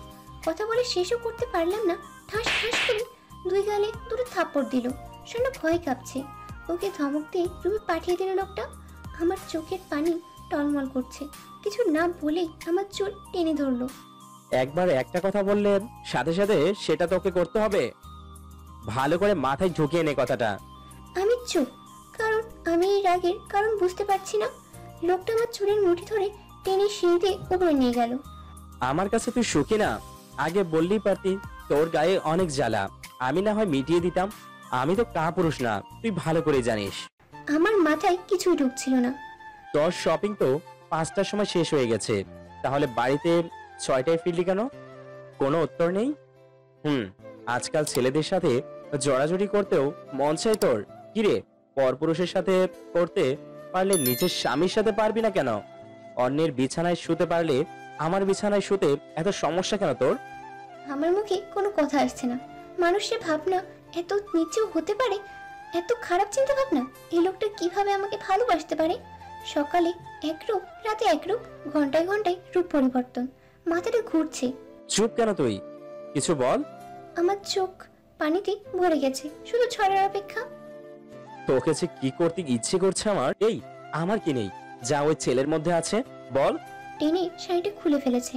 কথা বলে শেষও করতে পারলাম না, ঠাস ঠাস করে 2 গালে 2 থাপ্পড় দিল। শোনা ভয় কাঁপছে। ওকে ধমক দিয়ে রুমে পাঠিয়ে দিল লোকটা। আমার চোখের পানি টলমল করছে। কিছু না বলে আমার চুল টেনে ধরলো। একবার একটা কথা বললে সাথে সাথে সেটা তোকে করতে হবে। ভালো করে মাথায় ঢুকিয়ে নে কথাটা। আমি চুপ, কারণ আমি এই রাগের কারণ বুঝতে পারছি না। লোকটা আমার চুলের মুঠি ধরে টেনে সিঁড়িতে উপরে নিয়ে গেল। আমার কাছে তুই সুখী না? আগে বললেই পারতি। তোর গায়ে অনেক জ্বালা, আমি না হয় মিটিয়ে দিতাম। আমি তো কাপুরুষ না, তুই ভালো করে জানিস। আমার মাথায় কিছুই ঢুকছিল না। তোর শপিং তো 5টার সময় শেষ হয়ে গেছে, তাহলে বাড়িতে 6টায় ফিরলি কেন? কোনো উত্তর নেই। আজকাল ছেলেদের সাথে জড়াজড়ি করতেও মন চাই তোর? কিরে, পরপুরুষের সাথে করতে পারলে নিজের স্বামীর সাথে পারবি না কেন? অন্যের বিছানায় শুতে পারলে আমার বিছানায় শুতে এত সমস্যা কেন তোর? আমার মুখে কোনো কথা আসছে না। মানুষের ভাবনা এত নিচেও হতে পারে, এত খারাপ চিন্তা ভাবনা। এই লোকটা কিভাবে আমাকে ভালোবাসতে পারে? সকালে এক রূপ, রাতে এক রূপ, ঘন্টায় ঘন্টায় রূপ পরিবর্তন। মাথাটা ঘুরছে। চুপ কেন তুই? কিছু বল। আমার চোখ পানিতে ভরে গেছে, শুধু ছড়ার অপেক্ষা। তোকে যে কি করতে ইচ্ছে করছে আমার। এই, আমার কি নেই যা ওই ছেলের মধ্যে আছে? বল। টেনে শাড়িটা খুলে ফেলেছে।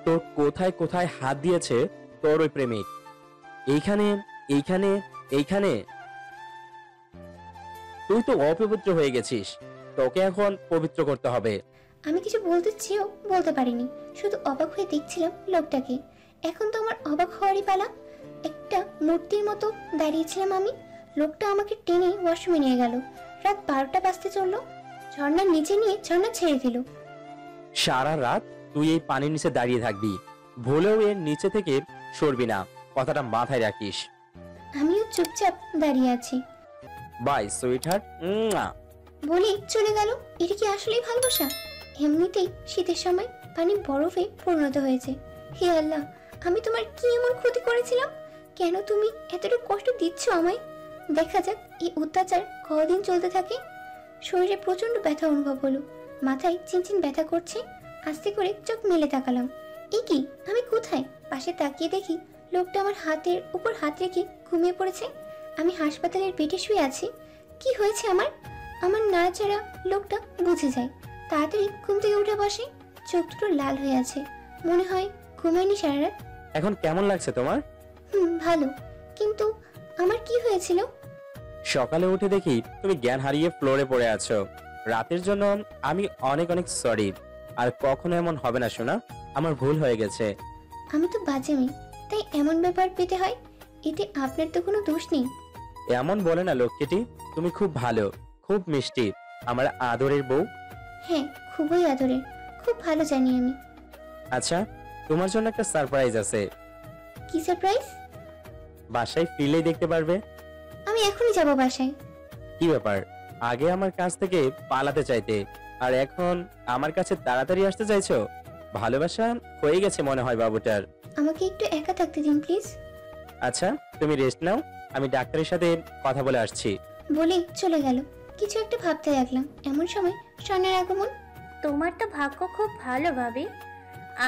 তোর কোথায় কোথায় হাত দিয়েছে তোর ওই প্রেমিক? এইখানে, এইখানে, এইখানে। তুই তো অপবিত্র হয়ে গেছিস, তোকে এখন পবিত্র করতে হবে। আমি কিছু বলতে চেয়েও বলতে পারিনি, শুধু অবাক হয়ে দেখছিলাম লোকটাকে। এখন তো আমার অবাক হওয়ারই পালা। একটা মূর্তির মতো দাঁড়িয়েছিলাম আমি। লোকটা আমাকে টেনে ওয়াশরুমে নিয়ে গেল। রাত 12টা বাজতে চললো। ঝর্ণার নিচে নিয়ে ঝর্ণা ছেড়ে দিল। সারা রাত তুই এই পানির নিচে দাঁড়িয়ে থাকবি, ভুলেও এর নিচে থেকে সরবি না, কথাটা মাথায় রাখিস। আমিও চুপচাপ দাঁড়িয়ে আছি। Bye sweetheart. বলে চলে গেল। এটা কি আসলেই ভালোবাসা? এমনিতেই শীতের সময় পানি বরফে পরিণত হয়েছে। হে আল্লাহ, আমি তোমার কি এমন ক্ষতি করেছিলাম? কেন তুমি এতটা কষ্ট দিচ্ছ আমায়? দেখা যাক এই অত্যাচার কতদিন চলতে থাকে। শরীরে প্রচন্ড ব্যথা অনুভব হলো, মাথায় চিনচিন ব্যথা করছে। আস্তে করে চোখ মেলে তাকালাম। এ কি, আমি কোথায়? পাশে তাকিয়ে দেখি লোকটা আমার হাতের উপর হাত রেখে ঘুমিয়ে পড়েছে। আমি হাসপাতালের বেডে শুয়ে আছি। কি হয়েছে আমার? আমার নাড়াচাড়া লোকটা বুঝে যায়। তাড়াতাড়ি ঘুম থেকে উঠে বসে। চোখ দুটো লাল হয়ে আছে, মনে হয় ঘুমায়নি সারা রাত। এখন কেমন লাগছে তোমার? ভালো, কিন্তু আমার কি হয়েছিল? সকালে উঠে দেখি তুমি জ্ঞান হারিয়ে ফ্লোরে পড়ে আছো। রাতের জন্য আমি অনেক অনেক সরি। আর কখনো এমন হবে না সোনা, আমার ভুল হয়ে গেছে। আমি তো বাজে মেয়ে, তাই এমন ব্যাপার পেতে হয়। এতে আপনার তো কোনো দোষ নেই। এমন বলে না লক্ষ্মীটি, তুমি খুব ভালো, খুব মিষ্টি, আমার আদরের বউ। হ্যাঁ, খুবই আদরের, খুব ভালো জানি আমি। আচ্ছা, তোমার জন্য একটা সারপ্রাইজ আছে। কি সারপ্রাইজ? বাসায় ফিরলেই দেখতে পারবে। আমি এখনই যাব বাসায়। কি ব্যাপার, আগে আমার কাছ থেকে পালাতে চাইতে, আর এখন আমার কাছে তাড়াতাড়ি আসতে চাইছো? ভালোবাসা হয়ে গেছে মনে হয় বাবুটার। আমাকে একটু একা থাকতে দিন প্লিজ। আচ্ছা, তুমি রেস্ট নাও, আমি ডাক্তারের সাথে কথা বলে আসছি। বলে চলে গেল। কিছু একটা ভাবতে লাগলাম, এমন সময় স্বর্ণের আগমন। তোমার তো ভাগ্য খুব ভালো ভাবি।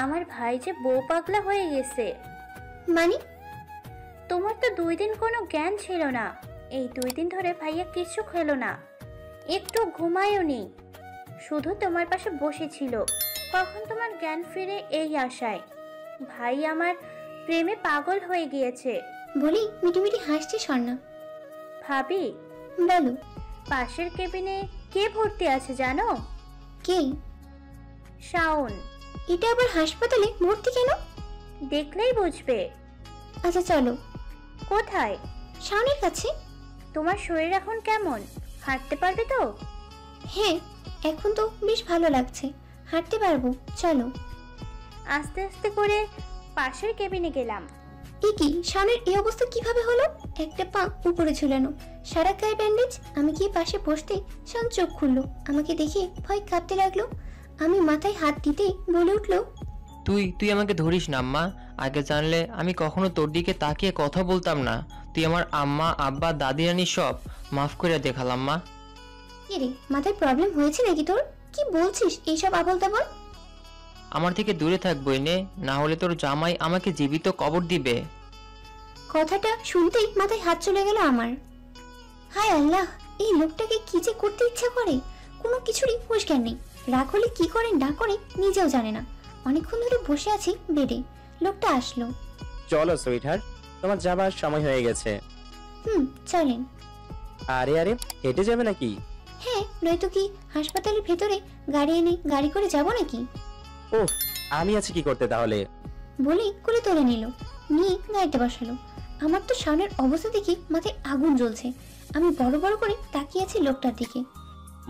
আমার ভাই যে বউ পাগলা হয়ে গেছে। মানে? তোমার তো 2 দিন কোনো জ্ঞান ছিল না। এই 2 দিন ধরে ভাইয়া কিছু খেলো না, একটু ঘুমায়ও নি, শুধু তোমার পাশে বসেছিল। কখন তোমার জ্ঞান ফিরে এই আশায়। ভাই আমার প্রেমে পাগল হয়ে গিয়েছে। বলি মিটিমিটি হাসছে স্বর্ণা। ভাবি, বলো। পাশের কেবিনে কে ভর্তি আছে জানো? কে? শাওন। এটা আবার হাসপাতালে ভর্তি কেন? দেখলেই বুঝবে। আচ্ছা চলো। কোথায়? শাওনের কাছে। তোমার শরীর এখন কেমন? হাঁটতে পারবে তো? হ্যাঁ, এখন তো বেশ ভালো লাগছে, হাঁটতে পারবো, চলো। আস্তে আস্তে করে পাশের কেবিনে গেলাম। এ কি, শাওনের এই অবস্থা কিভাবে হলো? একটা পা উপরে ঝুলানো, সারা গায়ে ব্যান্ডেজ। আমি গিয়ে পাশে বসতেই শাওন চোখ খুললো। আমাকে দেখে ভয় কাঁপতে লাগলো। আমি মাথায় হাত দিতেই বলে উঠলো, তুই আমাকে ধরিস না আম্মা। আগে জানলে আমি কখনো তোর দিকে তাকিয়ে কথা বলতাম না। তুই আমার আম্মা, আব্বা, দাদি রানী সব মাফ করে দেখালাম মা। কে রে, মাথায় প্রবলেম হয়েছে নাকি তোর? কি বলছিস এইসব আবল তাবল? আমার থেকে দূরে থাকবো নে, না হলে তোর জামাই আমাকে জীবিত কবর দিবে। কথাটা শুনতেই মাথায় হাত চলে গেল আমার। হায় আল্লাহ, এই লোকটাকে কি যে করতে ইচ্ছা করে, কোনো কিছুরই হুঁশ জ্ঞান নেই। রাগ হলে কি করে না করে নিজেও জানে না। অনেকক্ষণ ধরে বসে আছি বেডে, লোকটা আসলো। চলো সুইট হার্ট, তোমার যাবার সময় হয়ে গেছে। চলেন। আরে আরে, হেঁটে যাবে নাকি? হ্যাঁ, নয়তো কি হাসপাতালের ভেতরে গাড়ি এনে গাড়ি করে যাব নাকি? ওহ, আমি আছি কি করতে তাহলে? বলেই কোলে তুলে নিল, নিয়ে গাড়িতে বসালো। আমার তো সামনের অবস্থা দেখে মাথায় আগুন জ্বলছে। আমি বড় বড় করে তাকিয়ে আছি লোকটার দিকে।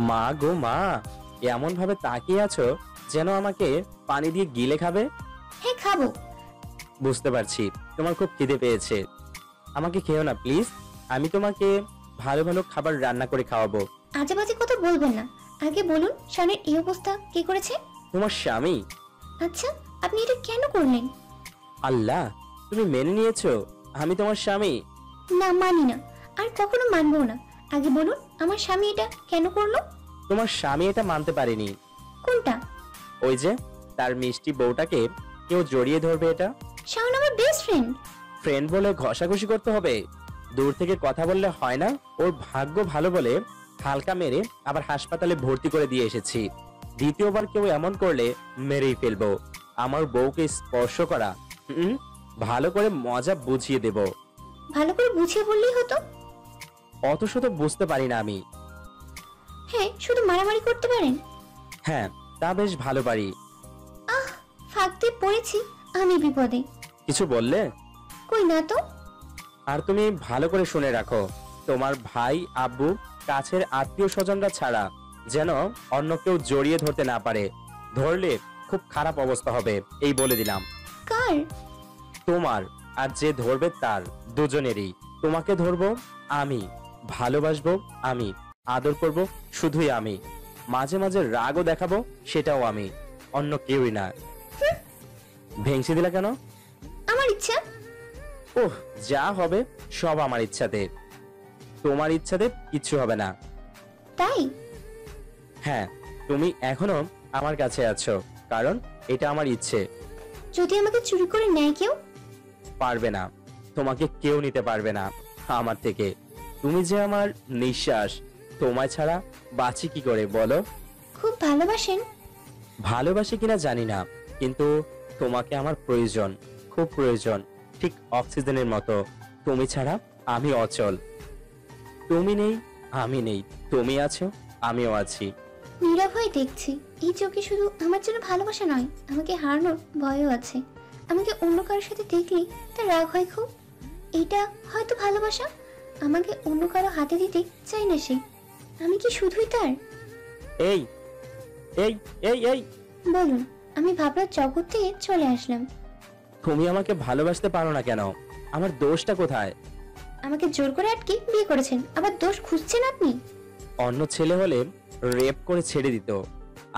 মা গো মা, এমন ভাবে তাকিয়ে আছো যেন আমাকে পানি দিয়ে গিলে খাবে। হ্যাঁ, খাবো। বুঝতে পারছি তোমার খুব খিদে পেয়েছে। আমাকে খেও না প্লিজ, আমি তোমাকে ভালো ভালো খাবার রান্না করে খাওয়াবো। আজে বাজে কথা বলবেন না। আগে বলুন, সামনের এই অবস্থা কে করেছে? তোমার স্বামী। আচ্ছা, আপনি এটা কেন করলেন? আল্লাহ, তুমি মেনে নিয়েছো আমি তোমার স্বামী? না, মানি না, আর কখনো মানবো না। আগে বলুন, আমার স্বামী এটা কেন করলো? তোমার স্বামী এটা মানতে পারেনি। কোনটা? ওই যে তার মিষ্টি বউটাকে কেউ জড়িয়ে ধরবে এটা। শাওন আমার বেস্ট ফ্রেন্ড। ফ্রেন্ড বলে ঘষাঘষি করতে হবে? দূর থেকে কথা বললে হয় না? ওর ভাগ্য ভালো বলে হালকা মেরে আবার হাসপাতালে ভর্তি করে দিয়ে এসেছি। দ্বিতীয়বার কেউ এমন করলে মেরেই ফেলবো। আমার বউকে স্পর্শ করা ভালো করে মজা বুঝিয়ে দেব। ভালো করে বুঝিয়ে বললেই হতো। অত শত বুঝতে পারি না আমি। হ্যাঁ, শুধু মারামারি করতে পারেন? হ্যাঁ, তা বেশ ভালো পারি। আহ, ফাঁকতে পড়েছি আমি বিপদে। কিছু বললে? কই না তো। আর তুমি ভালো করে শুনে রাখো, তোমার ভাই, আব্বু, কাছের আত্মীয় স্বজনরা ছাড়া যেন অন্য কেউ জড়িয়ে ধরতে না পারে। ধরলে খুব খারাপ অবস্থা হবে, এই বলে দিলাম। কার? তোমার আর যে ধরবে তার, দুজনেরই। তোমাকে ধরবো আমি, ভালোবাসবো আমি, আদর করব শুধুই আমি, মাঝে মাঝে রাগও দেখাবো সেটাও আমি, অন্য কেউই না। ভেঙচি দিলা কেন? আমার ইচ্ছা। ওহ, যা হবে সব আমার ইচ্ছাতে। তোমার ইচ্ছাতে কিচ্ছু হবে না। তাই? হ্যাঁ, তুমি এখনো আমার কাছে আছো, কারণ এটা আমার ইচ্ছে। যদি আমাকে চুরি করে নেয় কেউ? পারবে না, তোমাকে কেউ নিতে পারবে না আমার থেকে। তুমি যে আমার নিঃশ্বাস, তোমায় ছাড়া বাঁচি কি করে বলো? খুব ভালোবাসেন? ভালোবাসি কিনা জানি না, কিন্তু তোমাকে আমার প্রয়োজন, খুব প্রয়োজন, ঠিক অক্সিজেনের মতো। তুমি ছাড়া আমি অচল। তুমি নেই আমি নেই, তুমি আছো আমিও আছি। নীরব হয়ে দেখছি, এই চোখে শুধু আমার জন্য ভালোবাসা নয়, আমাকে হারানোর ভয়ও আছে। আমাকে অন্য কারোর সাথে দেখলেই তার রাগ হয় খুব। এটা হয়তো ভালোবাসা। আমাকে অন্য কারো হাতে দিতে চাই না সে। আমি কি শুধুই তার? এই এই এই এই বলুন, আমি ভাবনার জগৎ থেকে চলে আসলাম। তুমি আমাকে ভালোবাসতে পারো না কেন? আমার দোষটা কোথায়? আমাকে জোর করে আটকে বিয়ে করেছেন, আবার দোষ খুঁজছেন আপনি? অন্য ছেলে হলে রেপ করে ছেড়ে দিত।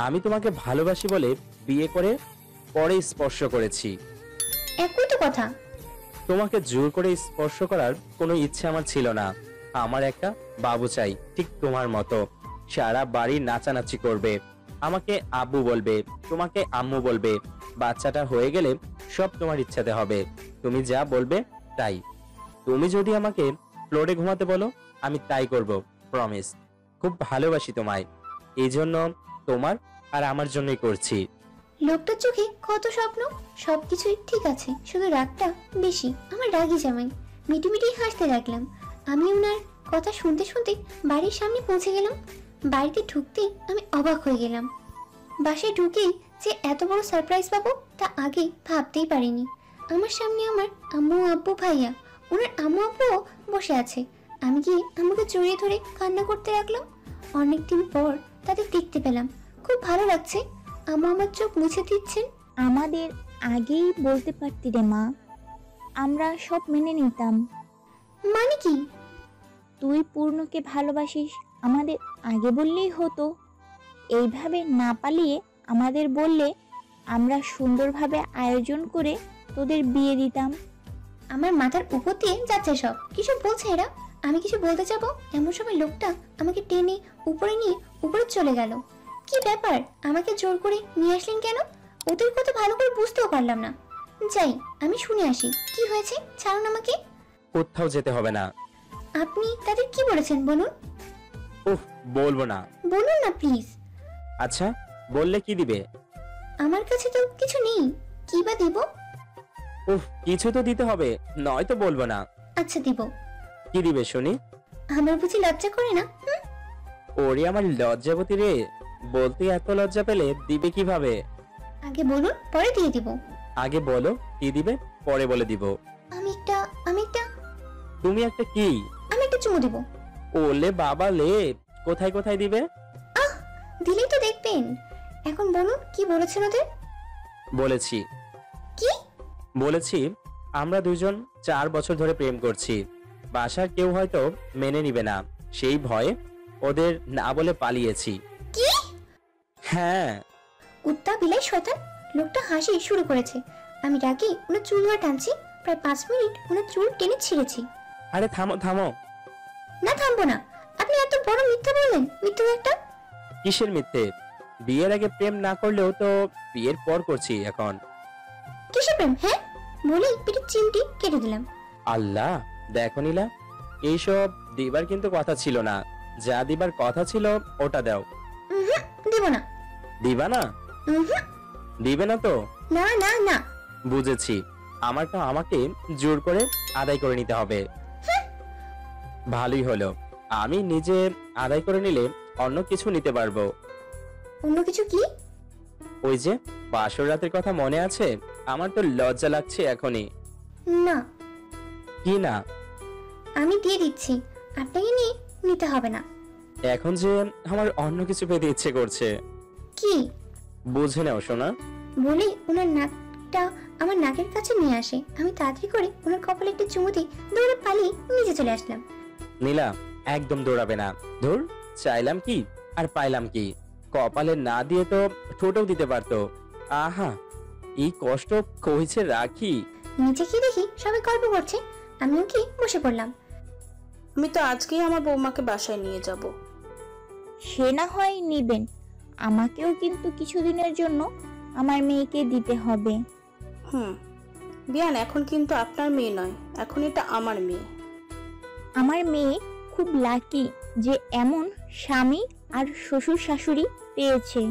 আমি তোমাকে ভালোবাসি বলে বিয়ে করে পরে স্পর্শ করেছি। একই তো কথা। তোমাকে জোর করে স্পর্শ করার কোনো ইচ্ছে আমার ছিল না। আমার একটা বাবু চাই, ঠিক তোমার মতো। সারা বাড়ি নাচানাচি করবে, আমাকে আব্বু বলবে, তোমাকে আম্মু বলবে। বাচ্চাটা হয়ে গেলে সব তোমার ইচ্ছাতে হবে, তুমি যা বলবে তাই। তুমি যদি আমাকে ফ্লোরে ঘুমাতে বলো আমি তাই করব, প্রমিস। খুব ভালোবাসি তোমায়, এই জন্য তোমার আর আমার জন্যই করছি। লোকটার চোখে কত স্বপ্ন, সবকিছুই ঠিক আছে, শুধু রাগটা বেশি। আমার রাগী জামাই। মিটি মিটি হাসতে লাগলাম। আমি ওনার কথা শুনতে শুনতে বাড়ির সামনে পৌঁছে গেলাম। বাড়িতে ঢুকতেই আমি অবাক হয়ে গেলাম। বাসায় ঢুকেই যে এত বড় সারপ্রাইজ পাবো তা আগে ভাবতেই পারিনি। আমার সামনে আমার আম্মু, আব্বু, ভাইয়া, ওনার আম্মু আব্বুও বসে আছে। আমি গিয়ে আম্মুকে জড়িয়ে ধরে কান্না করতে লাগলাম। অনেকদিন পর তাদের দেখতে পেলাম, খুব ভালো লাগছে। আম্মু আমার চোখ মুছে দিচ্ছেন। আমাদের আগেই বলতে পারতি রে মা, আমরা সব মেনে নিতাম। মানে কি? তুই পূর্ণকে ভালোবাসিস, আমাদের আগে বললেই হতো। এইভাবে না পালিয়ে আমাদের বললে আমরা সুন্দরভাবে আয়োজন করে তোদের বিয়ে দিতাম। আমার মাথার উপর দিয়ে যাচ্ছে সব। কিছু বলছে এরা, আমি কিছু বলতে যাব, এমন সময় লোকটা আমাকে টেনে উপরে নিয়ে উপরে চলে গেল। কি ব্যাপার, আমাকে জোর করে নিয়ে আসলেন কেন? ওদের কথা ভালো করে বুঝতেও পারলাম না। যাই, আমি শুনে আসি কি হয়েছে। ছাড়ুন আমাকে। কোথাও যেতে হবে না। আপনি তাদের কি বলেছেন বলুন? উফ, বলবো না। বলুন না প্লিজ। আচ্ছা, বললে কি দিবে? আমার কাছে তো কিছু নেই, কি বা দেব? উফ, কিছু তো দিতে হবে, নয়তো বলবো না। আচ্ছা দিব। কি দিবে শুনি? আমার বুঝি লজ্জা করে না? ওরে আমার লজ্জাবতী রে, বলতে এত লজ্জা পেলে দিবে কিভাবে? আগে বলুন, পরে দিয়ে দিব। আগে বলো কি দিবে, পরে বলে দিব। আমি একটা তুমি একটা কি? আমি একটা চুমু দিব। ওলে বাবা লে, কোথায় কোথায় দিবে? দিলেই তো দেখবেন। এখন বলুন কি বলেছেন ওদের? বলেছি। কি? বলেছি আমরা দুজন 4 বছর ধরে প্রেম করছি। বাসার কেউ হয়তো মেনে নিবে না, সেই ভয়ে ওদের না বলে পালিয়েছি। কি? হ্যাঁ। কুত্তা বিলাই শয়তান, লোকটা হাসি শুরু করেছে। আমি রাগি ওনার চুল ধরে টানছি, প্রায় 5 মিনিট ওনার চুল টেনে ছিঁড়েছি। আরে থামো থামো। না থামবো না। আপনি এত বড় মিথ্যা বললেন, মিথ্যু একটা। কিসের মিথ্যে? বিয়ের আগে প্রেম না করলেও তো বিয়ের পর করছি এখন। কিসের প্রেম? হ্যাঁ বলেই পিঠে চিমটি কেটে দিলাম। আল্লাহ, দেখো নীলা, এইসব দিবার কিন্তু কথা ছিল না। যা দিবার কথা ছিল ওটা দাও। দিব না। দিবা না? উহুম, দিবে না তো? না না না। বুঝেছি, আমারটা আমাকে জোর করে আদায় করে নিতে হবে। ভালোই হলো, আমি নিজে আদায় করে নিলে অন্য কিছু নিতে পারবো। অন্য কিছু কি? ওই যে বাসর রাতের কথা মনে আছে? আমার তো লজ্জা লাগছে এখনই। না, কি না? আমি দিয়ে দিচ্ছি, আপনাকে নিয়ে নিতে হবে না। এখন যে আমার অন্য কিছু পেতে ইচ্ছে করছে। কি? বুঝে নাও সোনা। বলে ওনার নাকটা আমার নাকের কাছে নিয়ে আসে। আমি তাড়াতাড়ি করে ওনার কপালে একটা চুমু দিই, দৌড়ে পালিয়ে নিচে চলে আসলাম। নীলা, একদম দৌড়াবে না। ধুর, চাইলাম কি আর পাইলাম কি? কপালে না দিয়ে তো ঠোঁটেও দিতে পারতো। আহা, এই কষ্ট কইছে রাখি। নিচে কি দেখি সবাই গল্প করছে, আমিও কি বসে পড়লাম। আমি তো আজকেই আমার বৌমাকে বাসায় নিয়ে যাব। সে না হয় নিবেন, আমাকেও কিন্তু কিছুদিনের জন্য আমার মেয়েকে দিতে হবে। বিয়ান, এখন কিন্তু আপনার মেয়ে নয়, এখন এটা আমার মেয়ে। আমার মেয়ে খুব লাকি যে এমন স্বামী আর শ্বশুর শাশুড়ি পেয়েছে।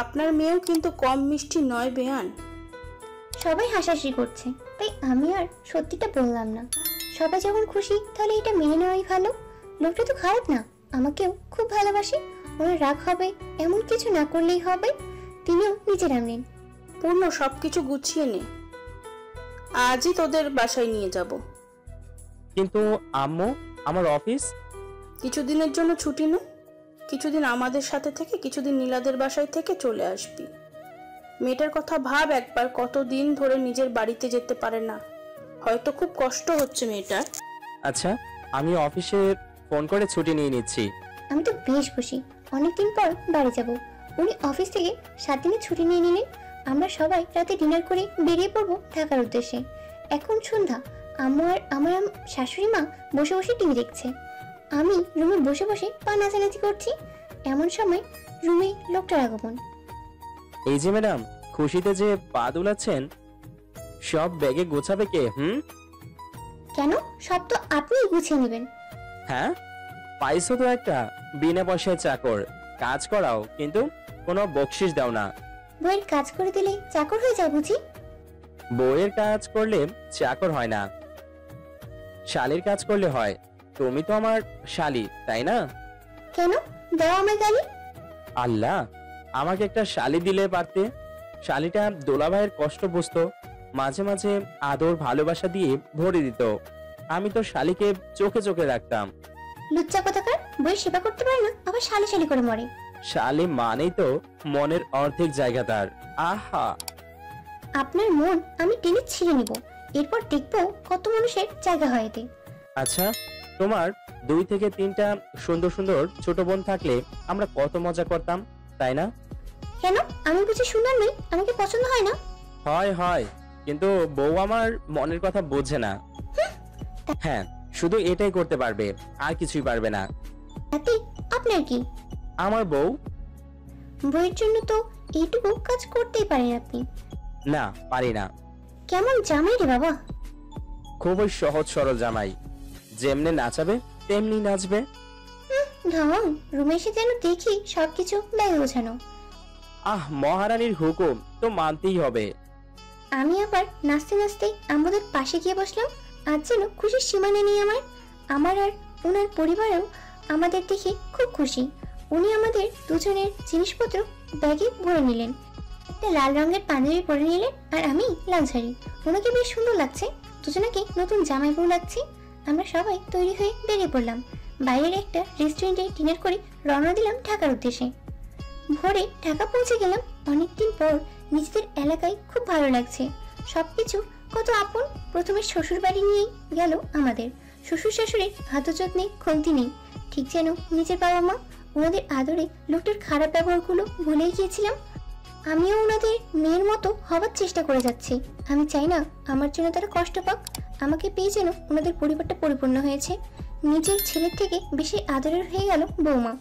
আপনার মেয়েও কিন্তু কম মিষ্টি নয় বেয়ান। সবাই হাসাহাসি করছে, তাই আমি আর সত্যিটা বললাম না। সবাই যখন খুশি তাহলে এটা মেনে নেওয়াই ভালো। লোকটা তো খারাপ না, আমাকেও খুব ভালোবাসে। ওনার রাগ হবে এমন কিছু না করলেই হবে। তিনিও নিচে নামলেন। পূর্ণ সবকিছু গুছিয়ে নে, আজই তোদের বাসায় নিয়ে যাব। কিন্তু আম্মু, আমার অফিস। কিছুদিনের জন্য ছুটি নে, কিছুদিন আমাদের সাথে থেকে কিছুদিন নীলাদের বাসায় থেকে চলে আসবি। মেয়েটার কথা ভাব একবার, কতদিন ধরে নিজের বাড়িতে যেতে পারে না, হয়তো খুব কষ্ট হচ্ছে মেয়েটার। আচ্ছা, আমি অফিসে ফোন করে ছুটি নিয়ে নিচ্ছি। আমি তো বেশ খুশি, অনেকদিন পর বাড়ি যাব। উনি অফিস থেকে 7 দিনের ছুটি নিয়ে নিলেন। আমরা সবাই রাতে ডিনার করে বেরিয়ে পড়বো ঢাকার উদ্দেশ্যে। এখন সন্ধ্যা, আমার শাশুড়ি মা বসে বসে টিভি দেখছে। আমি রুমে বসে বসে পা নাচানাচি করছি। এমন সময় রুমে লোকটার আগমন। এই যে ম্যাডাম, খুশিতে যে পা দুলাচ্ছেন, সব ব্যাগে গোছাবে কে? কেন? সব তো আপনিই গুছিয়ে নেবেন। হ্যাঁ, পাইছো তো একটা বিনা পয়সায় চাকর। কাজ করাও, কিন্তু কোনো বকশিস দাও না। বইয়ের কাজ করে দিলে চাকর হয়ে যায় বুঝি? বউয়ের কাজ করলে চাকর হয় না, শালির কাজ করলে হয়। তুমি তো আমার শালি, তাই না? কেন দাও আমায় গালি? আল্লাহ, আমাকে একটা শালি দিলে পারতে। শালিটা দোলাভাইয়ের কষ্ট বুঝতো, মাঝে মাঝে আদর ভালোবাসা দিয়ে ভরে দিত। আমি তো শালিকে চোখে চোখে রাখতাম। লুচ্চা কোথাকার, বইয়ের সেবা করতে পারে না, আবার শালি শালি করে মরে। শালি মানেই তো মনের অর্ধেক জায়গা তার। আহা, আপনার মন আমি টেনে ছিঁড়ে নিব, এরপর দেখবো কত মানুষের জায়গা হয় এতে। আচ্ছা, তোমার 2 থেকে 3টা সুন্দর সুন্দর ছোট বোন থাকলে আমরা কত মজা করতাম, তাই না? কেন আমি বুঝি সুন্দর নই? আমাকে পছন্দ হয় না? হয় হয়, কিন্তু বউ আমার মনের কথা বোঝে না। হ্যাঁ, শুধু এটাই করতে পারবে, আর কিছুই পারবে না। তাতে আপনার কি? আমার বউ? বইয়ের জন্য তো এইটুকু কাজ করতেই পারেন আপনি। না, পারি না। কেমন জামাই রে বাবা! খুবই সহজ সরল জামাই, যেমনে নাচাবে তেমনি নাচবে। ঢং, রুমে এসে যেন দেখি সবকিছু ব্যাগে গোছানো। মহারানীর হুকুম তো মানতেই হবে। আমি আবার নাচতে নাচতে আমাদের পাশে গিয়ে বসলাম। আজ যেন খুশির সীমানা নেই আমার। আমার আর ওনার পরিবারও আমাদের দেখে খুব খুশি। উনি আমাদের দুজনের জিনিসপত্র ব্যাগে ভরে নিলেন। একটা লাল রঙের পাঞ্জাবি পরে নিলেন আর আমি লাল শাড়ি। ওনাকে বেশ সুন্দর লাগছে, দুজনাকে নতুন জামাই বউ লাগছে। আমরা সবাই তৈরি হয়ে বেরিয়ে পড়লাম। বাইরের একটা রেস্টুরেন্টে ডিনার করে রওনা দিলাম ঢাকার উদ্দেশ্যে। ভোরে ঢাকা পৌঁছে গেলাম। অনেকদিন পর নিজেদের এলাকায় খুব ভালো লাগছে। সবকিছু কত আপন। প্রথমে শ্বশুর বাড়ি নিয়েই গেল আমাদের। শ্বশুর শাশুড়ির আদর যত্নে কমতি নেই, ঠিক যেন নিজের বাবা মা। ওনাদের আদরে লোকটার খারাপ ব্যবহারগুলো ভুলেই গিয়েছিলাম। আমিও ওনাদের মেয়ের মতো হবার চেষ্টা করে যাচ্ছি। আমি চাই না আমার জন্য তারা কষ্ট পাক। আমাকে পেয়ে যেন ওনাদের পরিবারটা পরিপূর্ণ হয়েছে। নিজের ছেলের থেকে বেশি আদরের হয়ে গেল বৌমা।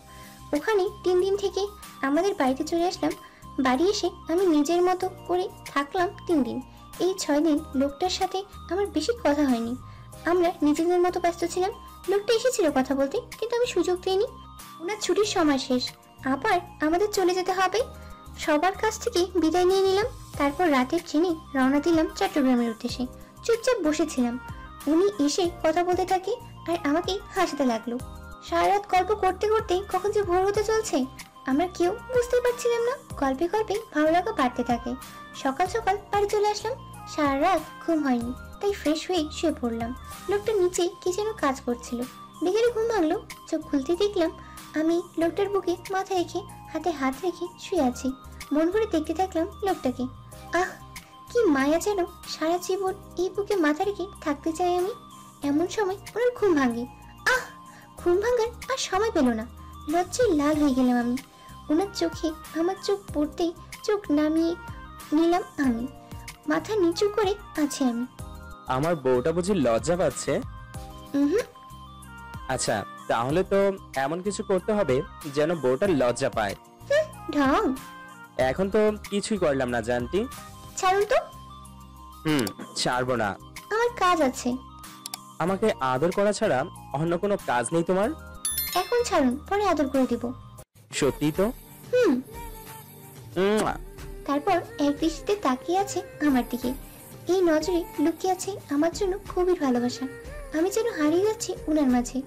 ওখানে 3 দিন থেকে আমাদের বাড়িতে চলে আসলাম। বাড়ি এসে আমি নিজের মতো করে থাকলাম 3 দিন। এই 6 দিন লোকটার সাথে আমার বেশি কথা হয়নি। আমরা নিজেদের মতো ব্যস্ত ছিলাম। লোকটা এসেছিল কথা বলতে, কিন্তু আমি সুযোগ দিইনি। ওনার ছুটির সময় শেষ, আবার আমাদের চলে যেতে হবে। সবার কাছ থেকে বিদায় নিয়ে নিলাম। তারপর রাতের ট্রেনে রওনা দিলাম চট্টগ্রামের উদ্দেশ্যে। চুপচাপ বসেছিলাম। উনি এসে কথা বলতে থাকে আর আমাকে হাসাতে লাগলো। সারা রাত গল্প করতে করতে কখন যে ভোর হতে চলছে আমরা কেউ বুঝতে পারছিলাম না। গল্পে গল্পে ভালো লাগা বাড়তে থাকে। সকাল সকাল বাড়ি চলে আসলাম। সারা রাত ঘুম হয়নি, তাই ফ্রেশ হয়ে শুয়ে পড়লাম। লোকটা নিচে কি যেন কাজ করছিল। বিকেলে ঘুম ভাঙলো। চোখ খুলতে দেখলাম আমি লোকটার বুকে মাথা রেখে হাতে হাত রেখে শুয়ে আছি। মন ভরে দেখতে থাকলাম লোকটাকে। আহ, কি মায়া যেন। সারা জীবন এই বুকে মাথা রেখে থাকতে চাই আমি। এমন সময় ওনার ঘুম ভাঙে। আহ, ঘুম ভাঙার আর সময় পেল না। লজ্জায় লাল হয়ে গেলাম আমি। ওনার চোখে আমার চোখ পড়তেই চোখ নামিয়ে নিলাম আমি। মাথা নিচু করে আছি আমি। আমার বউটা বুঝি লজ্জা পাচ্ছে? আচ্ছা, তাহলে তো এমন কিছু করতে হবে যেন বউটা লজ্জা পায়। ঢং। এখন তো কিছুই করলাম না জানটি। ছাড়ুন তো। ছাড়বো না। আমার কাজ আছে। আমাকে আদর করা ছাড়া অন্য কোনো কাজ নেই তোমার? এখন ছাড়ুন, পরে আদর করে দিব। সত্যি তো? মুয়া। তারপর এক দৃষ্টিতে তাকিয়ে আছে আমার দিকে। এই নজরে লুকিয়ে আছে আমার জন্য খুবই ভালোবাসা। আমি যেন হারিয়ে যাচ্ছি ওনার মাঝে।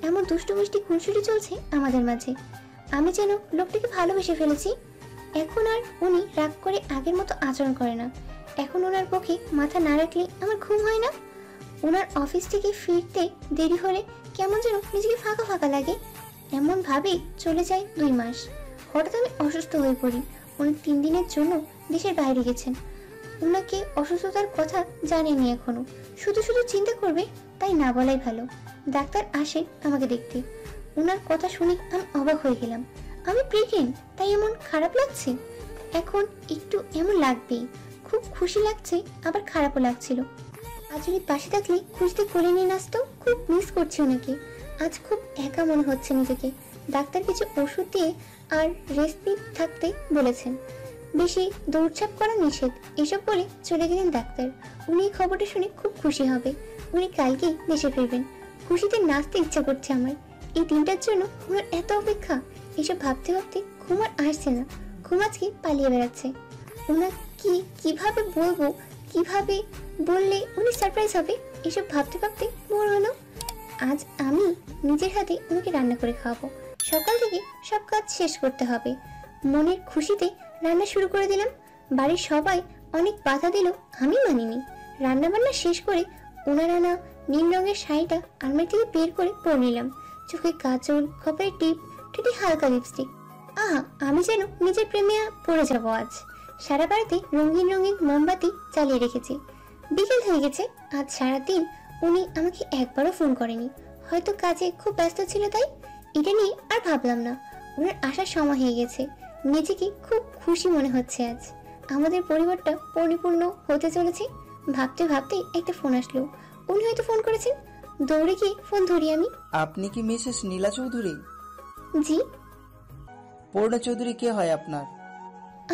এমন দুষ্টু মিষ্টি খুনসুটি চলছে আমাদের মাঝে। আমি যেন লোকটাকে ভালোবেসে ফেলেছি। এখন আর উনি রাগ করে আগের মতো আচরণ করে না। এখন ওনার পক্ষে মাথা না রাখলে আমার ঘুম হয় না। ওনার অফিস থেকে ফিরতে দেরি হলে কেমন যেন নিজেকে ফাঁকা ফাঁকা লাগে। এমন ভাবে চলে যায় 2 মাস। হঠাৎ আমি অসুস্থ হয়ে পড়ি। উনি 3 দিনের জন্য দেশের বাইরে গেছেন। ওনাকে অসুস্থতার কথা জানেনি এখনো। শুধু শুধু চিন্তা করবে, তাই না বলাই ভালো। ডাক্তার আসে আমাকে দেখতে। ওনার কথা শুনে আমি অবাক হয়ে গেলাম। আমি প্রেগনেন্ট, তাই এমন খারাপ লাগছে? এখন একটু এমন লাগবেই। খুব খুশি লাগছে, আবার খারাপও লাগছিল। আজ উনি পাশে থাকলে খুশিতে করে নিয়ে নাচতো। খুব মিস করছি ওনাকে। আজ খুব একা মনে হচ্ছে নিজেকে। ডাক্তার কিছু ওষুধ দিয়ে আর রেস্ট থাকতে বলেছেন। বেশি দৌড়ঝাঁপ করা নিষেধ, এসব বলে চলে গেলেন ডাক্তার। উনি এই খবরটা শুনে খুব খুশি হবে। উনি কালকেই দেশে ফিরবেন। খুশিতে নাচতে ইচ্ছা করছে আমার। এই দিনটার জন্য ওনার এত অপেক্ষা। এসব ভাবতে ভাবতে ঘুম আর আসছে না। ঘুম আজকে পালিয়ে বেড়াচ্ছে। ওনার কিভাবে বলবো, কিভাবে বললে উনি সারপ্রাইজ হবে, এসব ভাবতে ভাবতে ভোর হলো। আজ আমি নিজের হাতে ওনাকে রান্না করে খাওয়াবো। সকাল থেকে সব কাজ শেষ করতে হবে। মনের খুশিতে রান্না শুরু করে দিলাম। বাড়ির সবাই অনেক বাধা দিল, আমি মানিনি। রান্না বান্না শেষ করে ওনার আনা নীল রঙের শাড়িটা আলমারি থেকে বের করে পরে নিলাম। চোখে কাজল, কপালে টিপ, ঠোঁটে হালকা লিপস্টিক। আহা, আমি যেন নিজের প্রেমে পড়ে যাবো আজ। সারা বাড়িতে রঙিন রঙিন মোমবাতি জ্বালিয়ে রেখেছি। বিকেল হয়ে গেছে। আজ সারাদিন উনি আমাকে একবারও ফোন করেনি। হয়তো কাজে খুব ব্যস্ত ছিল, তাই এটা নিয়ে আর ভাবলাম না। ওনার আসার সময় হয়ে গেছে। নিজেকে খুব খুশি মনে হচ্ছে আজ। আমাদের পরিবারটা পরিপূর্ণ হতে চলেছে। ভাবতে ভাবতেই একটা ফোন আসলো। উনি হয়তো ফোন করেছেন। দৌড়ে গিয়ে ফোন ধরি আমি। আপনি কি মিসেস নীলা চৌধুরী? জি। পূর্ণা চৌধুরী কে হয় আপনার?